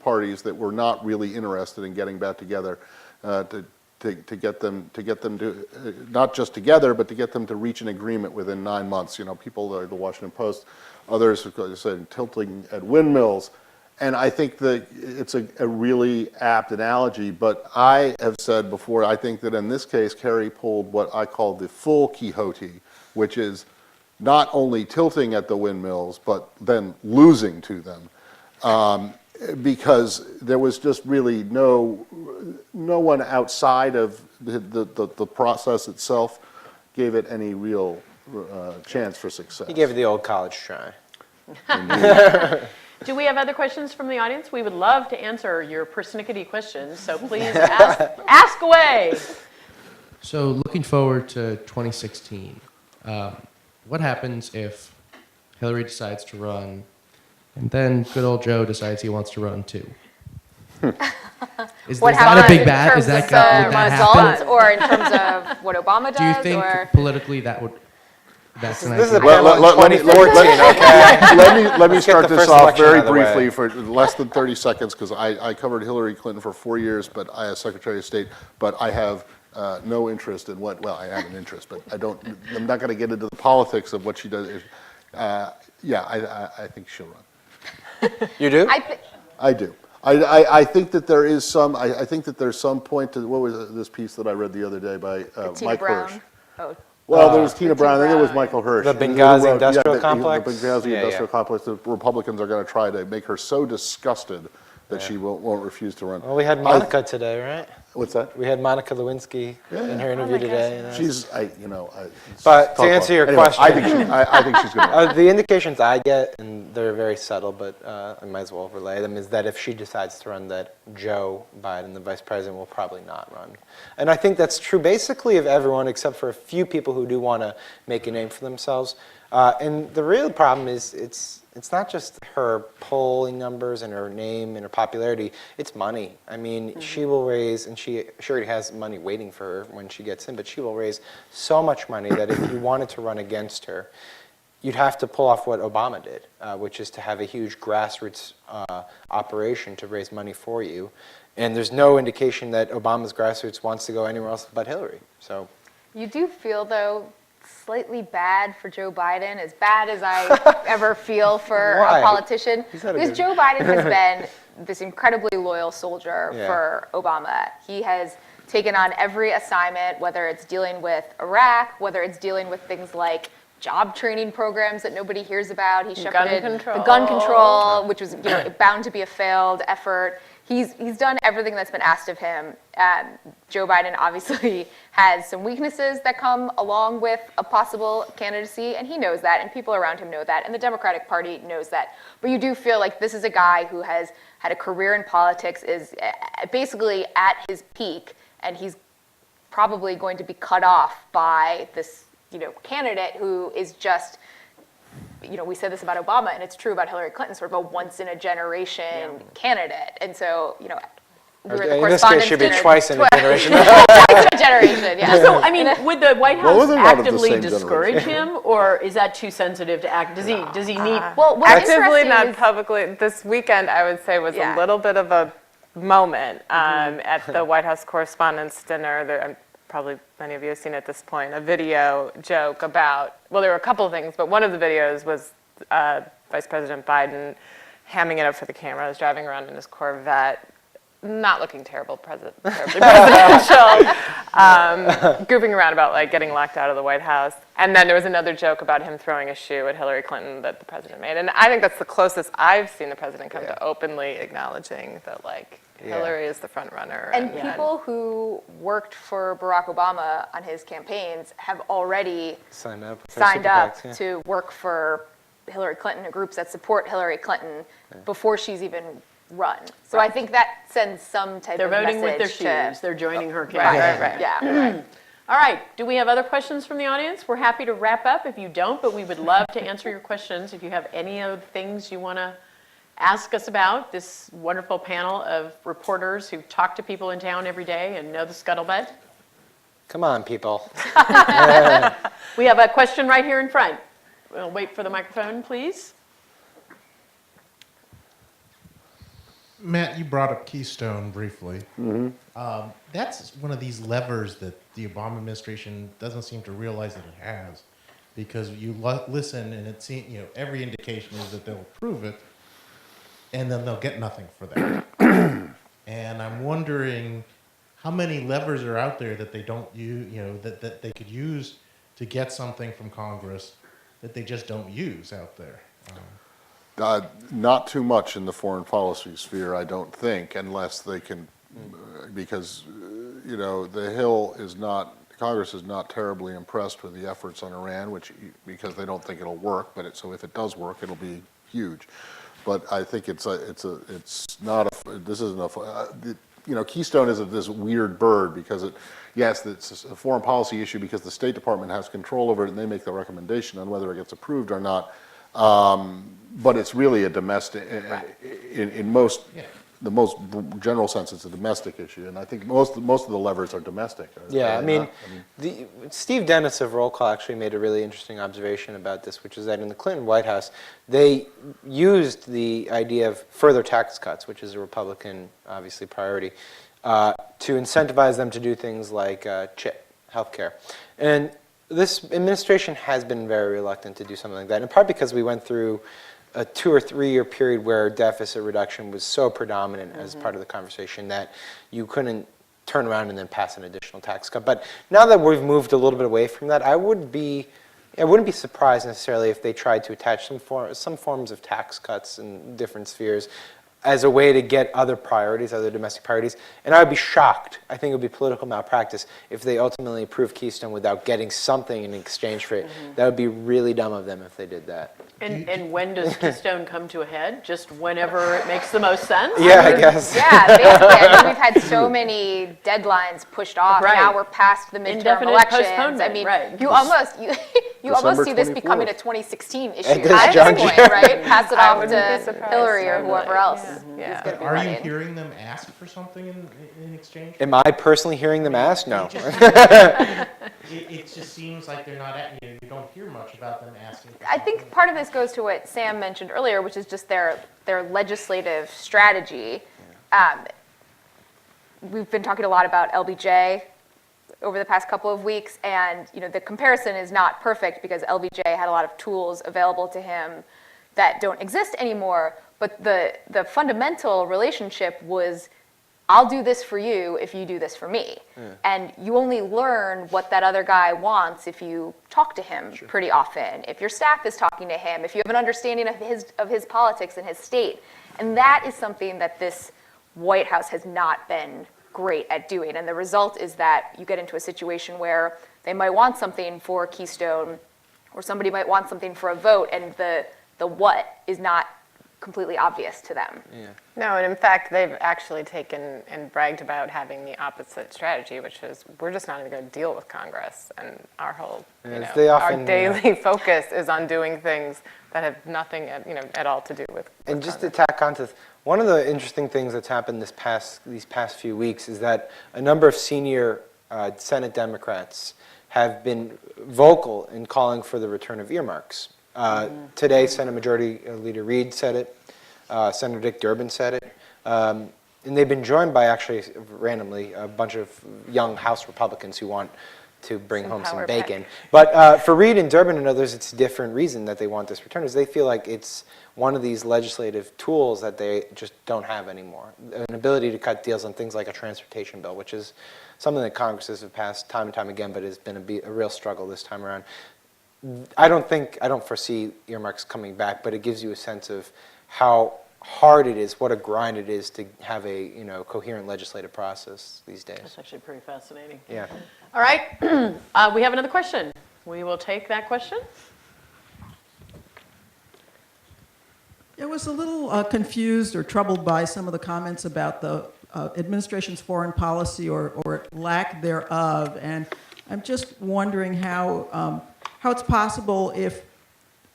parties that were not really interested in getting back together to to get them to, not just together, but to get them to reach an agreement within 9 months. You know, people, the Washington Post, others have said tilting at windmills. And I think that it's a really apt analogy, but I have said before, I think that in this case, Kerry pulled what I call the full Quixote, which is not only tilting at the windmills, but then losing to them. Because there was just really no one outside of the process itself gave it any real chance for success. He gave it the old college try. Do we have other questions from the audience? We would love to answer your persnickety questions, so please ask away. So looking forward to 2016, what happens if Hillary decides to run and then good old Joe decides he wants to run too? Is What that a happens big in bat? terms Is that of would that results, happen? or in terms of what Obama does? Do you think or? politically that's an This is a idea? panel in 2014, okay? Let me Let's get start the this first off election very out of the way. briefly for less than 30 seconds, because I covered Hillary Clinton for 4 years, but I as Secretary of State, but I have no interest in well, I have an interest, but I'm not going to get into the politics of what she does. Yeah, I think she'll run. You do? I do. I think that there is some, I think that there's some point to, what was this piece that I read the other day by Tina Mike Brown. Hirsch? Oh, Well, there was Tina Brown, and there was Brown. Michael Hirsch. The Who Benghazi wrote- industrial the complex? Benghazi Yeah, industrial yeah. complex. The Republicans are going to try to make her so disgusted that she won't refuse to run. Well, we had Monica today, right? What's that? We had Monica Lewinsky in her interview today. You know. She's, But to talk answer your about- anyway, question- I think she's going to. The indications I get, and they're very subtle, but I might as well relay them, is that if she decides to run, that Joe Biden, the vice president, will probably not run. And I think that's true basically of everyone except for a few people who do want to make a name for themselves. And the real problem is it's not just her polling numbers and her name and her popularity, it's money. I mean, she will raise, and she already has money waiting for her when she gets in, but she will raise so much money that if you wanted to run against her, you'd have to pull off what Obama did, which is to have a huge grassroots operation to raise money for you. And there's no indication that Obama's grassroots wants to go anywhere else but Hillary. So You do feel, though, slightly bad for Joe Biden, as bad as I ever feel for Why? a politician. He's had a Because good- Joe Biden has been this incredibly loyal soldier Yeah. for Obama. He has taken on every assignment, whether it's dealing with Iraq, whether it's dealing with things like job training programs that nobody hears about. He shepherded control. the gun control, which was bound to be a failed effort. He's done everything that's been asked of him. Joe Biden obviously has some weaknesses that come along with a possible candidacy, and he knows that, and people around him know that, and the Democratic Party knows that. But you do feel like this is a guy who has had a career in politics, is basically at his peak, and he's probably going to be cut off by this, candidate who is just, we said this about Obama, and it's true about Hillary Clinton, sort of a once-in-a-generation candidate. And so, we were at the in this case, correspondence should be dinner. twice in a generation. Twice in a generation, yeah. So, I mean, would the White Well, House they're not of the actively same discourage him, or is that too sensitive to act? Does he need? Well, what's Actively, interesting not is- publicly. This weekend, I would say, was Yeah. a little bit of a moment at the White House Correspondents' Dinner. Probably many of you have seen at this point, a video joke about, well, there were a couple of things, but one of the videos was Vice President Biden hamming it up for the cameras, driving around in his Corvette, not looking terribly presidential, goofing around about like getting locked out of the White House. And then there was another joke about him throwing a shoe at Hillary Clinton that the president made. And I think that's the closest I've seen the president come to openly acknowledging that Hillary is the front runner. And people who worked for Barack Obama on his campaigns have already Signed up. for signed super up PACs, yeah. to work for Hillary Clinton, or groups that support Hillary Clinton before she's even run. So I think that sends some type They're of voting with their message to- shoes. They're joining her campaign. Right. Yeah, right. All right. Do we have other questions from the audience? We're happy to wrap up if you don't, but we would love to answer your questions. If you have any other things you want to ask us about, this wonderful panel of reporters who talk to people in town every day and know the scuttlebutt. Come on, people. We have a question right here in front. We'll wait for the microphone, please. Matt, you brought up Keystone briefly. That's one of these levers that the Obama administration doesn't seem to realize that it has, because you listen and it seems, every indication is that they'll approve it, and then they'll get nothing for that. And I'm wondering how many levers are out there that they don't use, that they could use to get something from Congress that they just don't use out there. Not too much in the foreign policy sphere, I don't think, unless they can, because, the Hill is not, Congress is not terribly impressed with the efforts on Iran, because they don't think it'll work, so if it does work, it'll be huge. But I think this isn't Keystone is this weird bird, because yes, it's a foreign policy issue because the State Department has control over it and they make the recommendation on whether it gets approved or not. But it's really a domestic, in the most general sense, it's a domestic issue, and I think most of the levers are domestic. Yeah, Steve Dennis of Roll Call actually made a really interesting observation about this, which is that in the Clinton White House, they used the idea of further tax cuts, which is a Republican, obviously, priority, to incentivize them to do things like CHIP, healthcare. And this administration has been very reluctant to do something like that, in part because we went through a 2 or 3 year period where deficit reduction was so predominant as part of the conversation that you couldn't turn around and then pass an additional tax cut. But now that we've moved a little bit away from that, I wouldn't be surprised necessarily if they tried to attach some forms of tax cuts in different spheres as a way to get other priorities, other domestic priorities. And I would be shocked, I think it would be political malpractice, if they ultimately approve Keystone without getting something in exchange for it. That would be really dumb of them if they did that. And when does Keystone come to a head? Just whenever it makes the most sense? Yeah, I guess. Yeah, basically, I mean, we've had so many deadlines pushed off. Right. Now we're past the midterm Indefinite elections. postponement, I mean, right. you almost see this 24th. becoming a 2016 issue At this at this juncture. point, right? Pass it I off wouldn't be to surprised, Hillary or totally. whoever else Yeah. is going to be Are you running. hearing them ask for something in exchange? Am I personally hearing them ask? No. It just seems like they're not at you. You don't hear much about them asking. For I think part of this goes to what Sam mentioned earlier, which is just their legislative strategy. We've been talking a lot about LBJ over the past couple of weeks, and the comparison is not perfect because LBJ had a lot of tools available to him that don't exist anymore. But the fundamental relationship was, I'll do this for you if you do this for me. And you only learn what that other guy wants if you talk to him pretty often, if your staff is talking to him, if you have an understanding of his politics and his state. And that is something that this White House has not been great at doing. And the result is that you get into a situation where they might want something for Keystone, or somebody might want something for a vote, and the what is not completely obvious to them. No, and in fact, they've actually taken and bragged about having the opposite strategy, which is we're just not even going to deal with Congress, and our whole, our daily focus is on doing things that have nothing, at all to do with. And just to tack on to one of the interesting things that's happened these past few weeks is that a number of senior Senate Democrats have been vocal in calling for the return of earmarks. Today, Senate Majority Leader Reid said it. Senator Dick Durbin said it. And they've been joined by, actually, randomly, a bunch of young House Republicans who want to bring home some bacon. But for Reid and Durbin and others, it's a different reason that they want this return, is they feel like it's one of these legislative tools that they just don't have anymore. An ability to cut deals on things like a transportation bill, which is something that Congresses have passed time and time again, but has been a real struggle this time around. I don't foresee earmarks coming back, but it gives you a sense of how hard it is, what a grind it is to have a coherent legislative process these days. That's actually pretty fascinating. Yeah. All right, we have another question. We will take that question. I was a little confused or troubled by some of the comments about the administration's foreign policy or lack thereof, and I'm just wondering how it's possible if,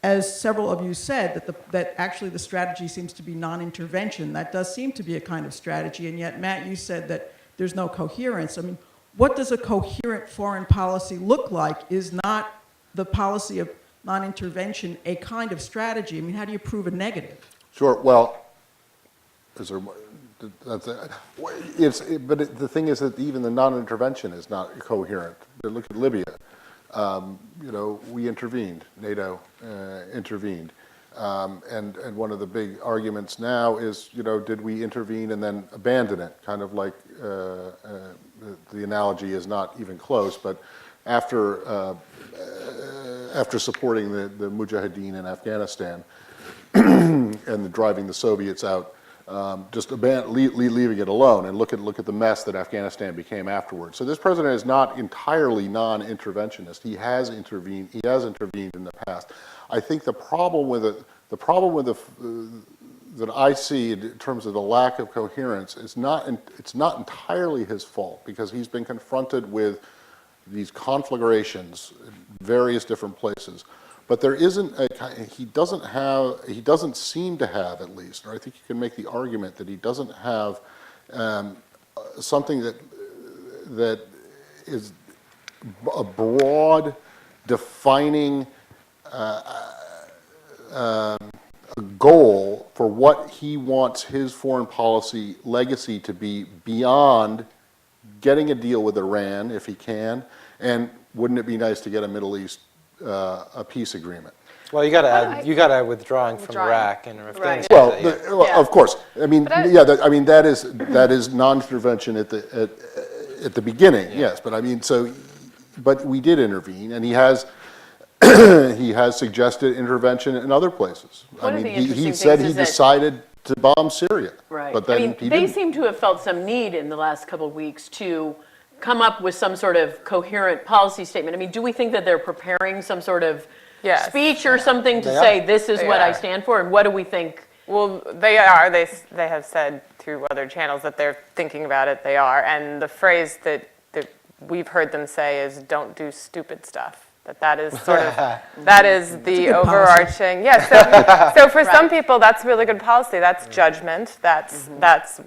as several of you said, that actually the strategy seems to be non-intervention. That does seem to be a kind of strategy, and yet, Matt, you said that there's no coherence. I mean, what does a coherent foreign policy look like? Is not the policy of non-intervention a kind of strategy? I mean, how do you prove a negative? Sure. Well, Is there? That's the thing is that even the non-intervention is not coherent. Look at Libya. We intervened. NATO intervened. And one of the big arguments now is, did we intervene and then abandon it? Kind of like the analogy is not even close, but after supporting the Mujahideen in Afghanistan and driving the Soviets out, just leaving it alone, and look at the mess that Afghanistan became afterwards. So this president is not entirely non-interventionist. He has intervened. He has intervened in the past. I think the problem with it, that I see in terms of the lack of coherence, it's not entirely his fault, because he's been confronted with these conflagrations in various different places. But there isn't he doesn't seem to have, at least, or I think you can make the argument that he doesn't have something that is a broad, defining a goal for what he wants his foreign policy legacy to be, beyond getting a deal with Iran if he can, and wouldn't it be nice to get a Middle East a peace agreement? Well, you got to add withdrawing from Iraq and Afghanistan. Well, of course. I mean, that is non-intervention at the beginning, yes. But I mean, but we did intervene, and he has suggested intervention in other places. He said he decided to bomb Syria. Right. But then they seem to have felt some need in the last couple of weeks to come up with some sort of coherent policy statement. I mean, do we think that they're preparing some sort of speech or something to say, this is what I stand for, and what do we think? Well, they are. They have said through other channels that they're thinking about it. They are. And the phrase that we've heard them say is, don't do stupid stuff. That is sort of, that is the overarching, So for some people, that's really good policy. That's judgment. That's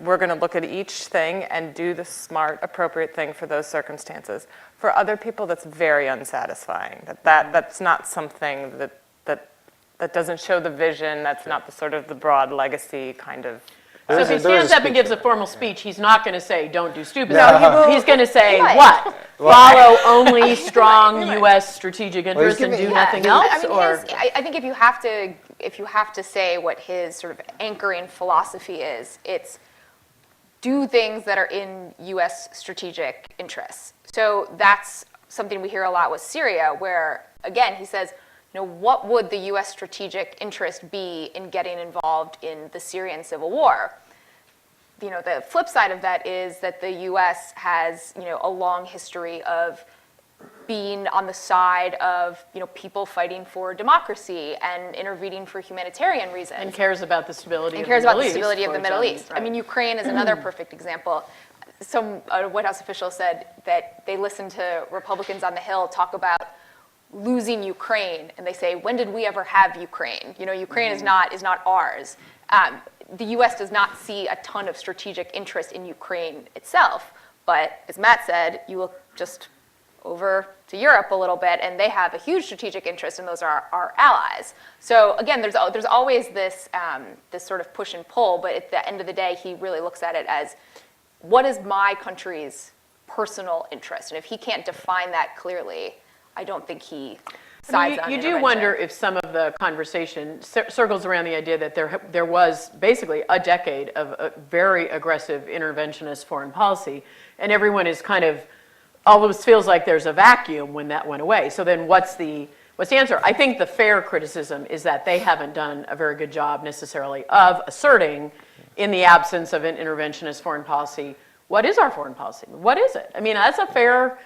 we're going to look at each thing and do the smart, appropriate thing for those circumstances. For other people, that's very unsatisfying. That's not something that doesn't show the vision. That's not the sort of the broad legacy kind of. So if he stands up and gives a formal speech, he's not going to say, don't do stupid stuff. He's going to say, what? Follow only strong U.S. strategic interests and do nothing else? I think if you have to say what his sort of anchoring philosophy is, it's do things that are in U.S. strategic interests. So that's something we hear a lot with Syria, where, again, he says, what would the U.S. strategic interest be in getting involved in the Syrian civil war? The flip side of that is that the U.S. has, a long history of being on the side of, people fighting for democracy and intervening for humanitarian reasons. And cares about the stability of the Middle East. Right. I mean, Ukraine is another perfect example. Some White House official said that they listened to Republicans on the Hill talk about losing Ukraine, and they say, when did we ever have Ukraine? Ukraine is not ours. The U.S. does not see a ton of strategic interest in Ukraine itself, but as Matt said, you look just over to Europe a little bit, and they have a huge strategic interest, and those are our allies. So again, there's always this this sort of push and pull, but at the end of the day, he really looks at it as, what is my country's personal interest? And if he can't define that clearly, I don't think he sides on You do wonder if some of the conversation circles around the idea that there was basically a decade of a very aggressive interventionist foreign policy, and everyone is kind of, almost feels like there's a vacuum when that went away. So then what's the answer? I think the fair criticism is that they haven't done a very good job necessarily of asserting, in the absence of an interventionist foreign policy, what is our foreign policy? What is it? I mean, that's a fair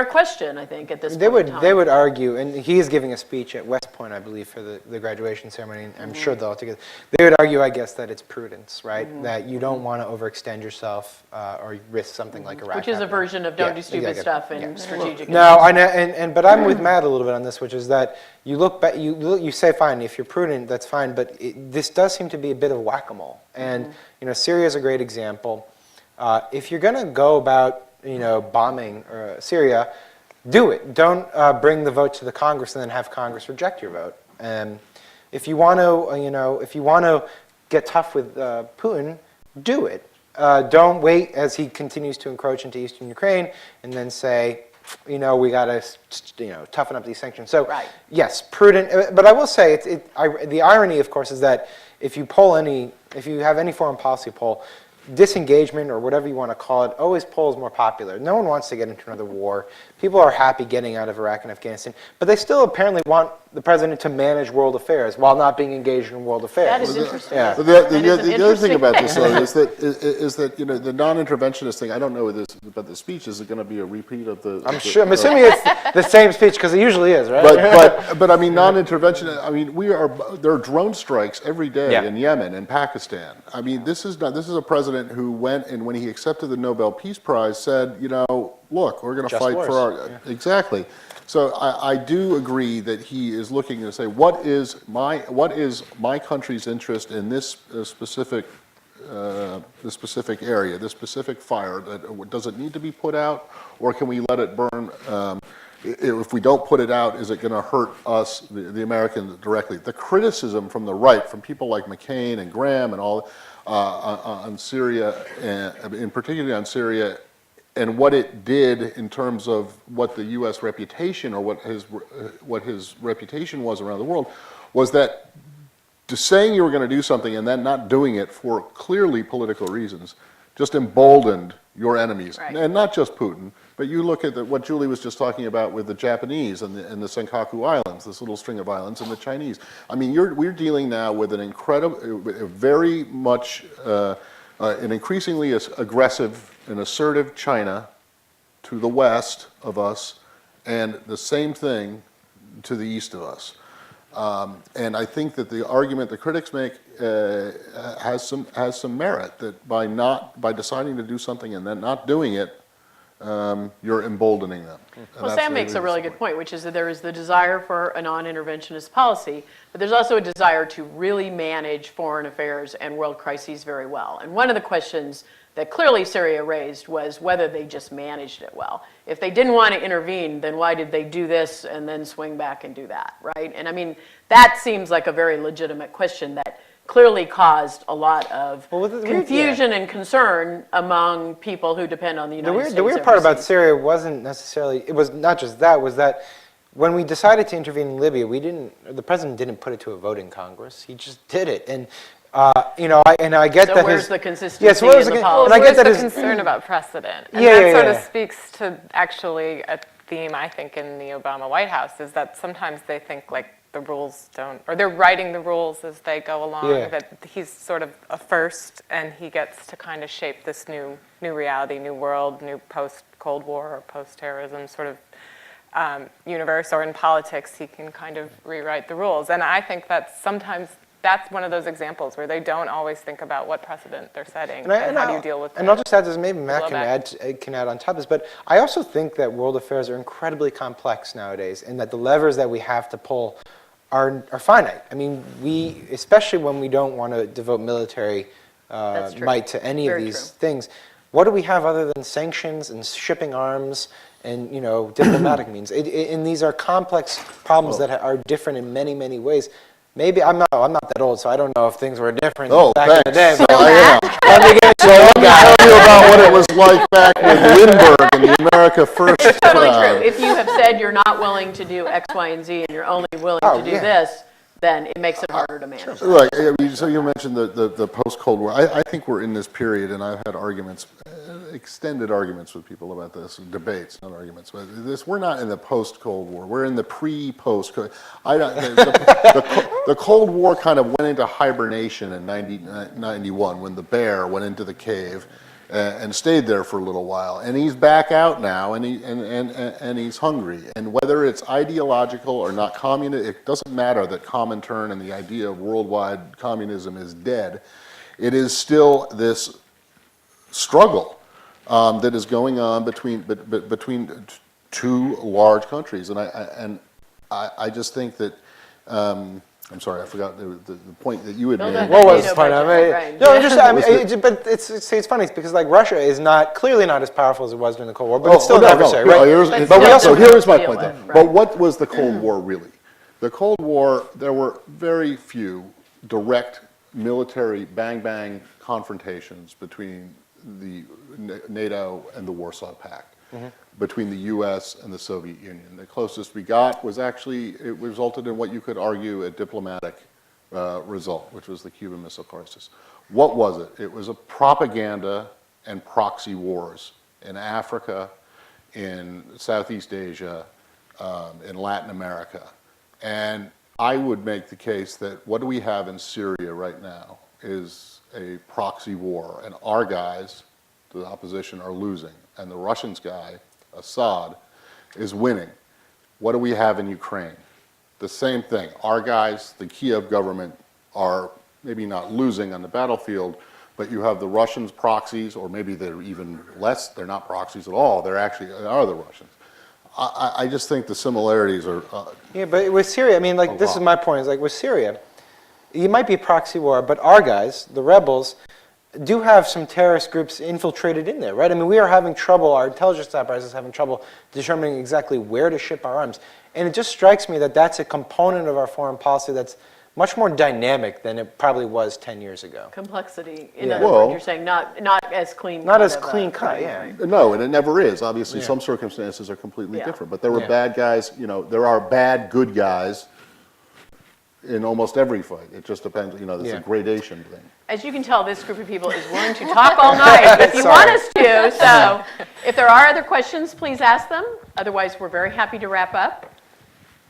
question, I think, at this point in time. They would argue, and he is giving a speech at West Point, I believe, for the graduation ceremony. I'm sure they'll all together. They would argue, I guess, that it's prudence, right? That you don't want to overextend yourself or risk something like Iraq. Which is a version of don't do stupid stuff and strategic. No, I know, but I'm with Matt a little bit on this, which is that you look back, you say, fine, if you're prudent, that's fine, but this does seem to be a bit of whack-a-mole. And Syria is a great example. If you're going to go about bombing Syria, do it. Don't bring the vote to the Congress and then have Congress reject your vote. If you want to, get tough with Putin, do it. Don't wait as he continues to encroach into eastern Ukraine and then say, we got to, toughen up these sanctions. So, Right. yes, prudent. But I will say, the irony, of course, is that if you have any foreign policy poll, disengagement or whatever you want to call it always polls more popular. No one wants to get into another war. People are happy getting out of Iraq and Afghanistan, but they still apparently want the president to manage world affairs while not being engaged in world affairs. That is interesting. Yeah. But That is an the other thing interesting about this, though, thing. is that the non-interventionist thing. I don't know about the speech. Is it going to be a repeat of the? I'm assuming it's the same speech because it usually is, right? But I mean, non-intervention. I mean, there are drone strikes every day Yeah. in Yemen and Pakistan. I mean, this is a president who went and when he accepted the Nobel Peace Prize said, look, we're going to Just fight wars. for our exactly. So I do agree that he is looking to say what is my country's interest in this specific area, this specific fire. Does it need to be put out, or can we let it burn? If we don't put it out, is it going to hurt us, the Americans, directly? The criticism from the right, from people like McCain and Graham and all, on Syria, and particularly on Syria, and what it did in terms of what the U.S. reputation or what his reputation was around the world, was that saying you were going to do something and then not doing it for clearly political reasons just emboldened your enemies, Right. and not just Putin. But you look at what Julie was just talking about with the Japanese and the Senkaku Islands, this little string of islands, and the Chinese. I mean, we're dealing now with an incredible, very much, an increasingly aggressive and assertive China to the west of us, and the same thing to the east of us. And I think that the argument the critics make has some merit, that by deciding to do something and then not doing it, you're emboldening them. And Well, that's Sam makes a the really good point, which is that there is the desire for a non-interventionist policy, but there's also a desire to really manage foreign affairs and world crises very well. And one of the questions that clearly Syria raised was whether they just managed it well. If they didn't want to intervene, then why did they do this and then swing back and do that, right? And I mean, that seems like a very legitimate question that clearly caused a lot of confusion and concern among people who depend on the United States. The weird part about overseas. Syria wasn't necessarily, it was not just that, was that when we decided to intervene in Libya, the president didn't put it to a vote in Congress. He just did it. And I get So that where's his, the consistency yes, where's in the the, policy? and I get that There's his, the concern about precedent. And Yeah, that sort yeah. of speaks to actually a theme, I think, in the Obama White House, is that sometimes they think like the rules don't, or they're writing the rules as they go along, Yeah. that he's sort of a first and he gets to kind of shape this new reality, new world, new post-Cold War or post-terrorism sort of universe, or in politics, he can kind of rewrite the rules. And I think that sometimes that's one of those examples where they don't always think about what precedent they're setting and how do you deal with And I'll just add this, maybe Matt blowback. can add on top of this, but I also think that world affairs are incredibly complex nowadays, and that the levers that we have to pull are finite. I mean, especially when we don't want to devote military true. might to any Very of these true. things. What do we have other than sanctions and shipping arms and diplomatic means? And these are complex problems that are different in many, many ways. Maybe I'm not that old, so I don't know if things were different back in the day. But I am. let me get to Let me tell you about what it was like back with Lindbergh and the America First. Totally true. If you have said you're not willing to do X, Y, and Z, and you're only willing to do this, then it makes it harder to manage. Right. I mean, so you mentioned the post-Cold War. I think we're in this period, and I've had arguments, extended arguments with people about this, debates, not arguments. But we're not in the post-Cold War. We're in the pre-post. The Cold War kind of went into hibernation in 1991 when the bear went into the cave and stayed there for a little while. And he's back out now, and he's hungry. And whether it's ideological or not communist, it doesn't matter that Comintern and the idea of worldwide communism is dead. It is still this struggle that is going on between two large countries. And I just think that, I'm sorry, I forgot the point that you had made. What was the point of it? Right. No, but it's funny. It's because Russia is clearly not as powerful as it was during the Cold War, but it's still an adversary, right? But still so here's my deal point, with, though. right. But what was the Cold War really? The Cold War, there were very few direct military bang-bang confrontations between the NATO and the Warsaw Pact, between the US and the Soviet Union. The closest we got was actually, it resulted in what you could argue a diplomatic result, which was the Cuban Missile Crisis. What was it? It was a propaganda and proxy wars in Africa, in Southeast Asia, in Latin America. And I would make the case that what do we have in Syria right now is a proxy war, and our guys, the opposition, are losing, and the Russians guy, Assad, is winning. What do we have in Ukraine? The same thing. Our guys, the Kiev government, are maybe not losing on the battlefield, but you have the Russians proxies, or maybe they're even less, they're not proxies at all, they are the Russians. I just think the similarities are Yeah, but with Syria, I mean, like, this is my point, is like with Syria, it might be a proxy war, but our guys, the rebels, do have some terrorist groups infiltrated in there, right? I mean, we are having trouble, our intelligence apparatus is having trouble determining exactly where to ship our arms. And it just strikes me that that's a component of our foreign policy that's much more dynamic than it probably was 10 years ago. Complexity, in Yeah. other Well- words, you're saying not as clean. Not cut as of a- clean cut, right, yeah. right. No, and it never is. Obviously, Yeah. some circumstances are completely Yeah. different. But there were Yeah. bad guys, there are bad, good guys in almost every fight. It just depends, there's Yeah. a gradation thing. As you can tell, this group of people is willing to talk all night if you want us to. So if there are other questions, please ask them. Otherwise, we're very happy to wrap up.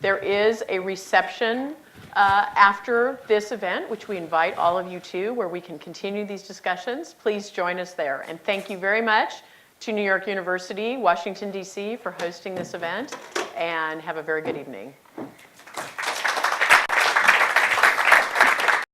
There is a reception after this event, which we invite all of you to, where we can continue these discussions. Please join us there. And thank you very much to New York University, Washington, D.C. for hosting this event, and have a very good evening.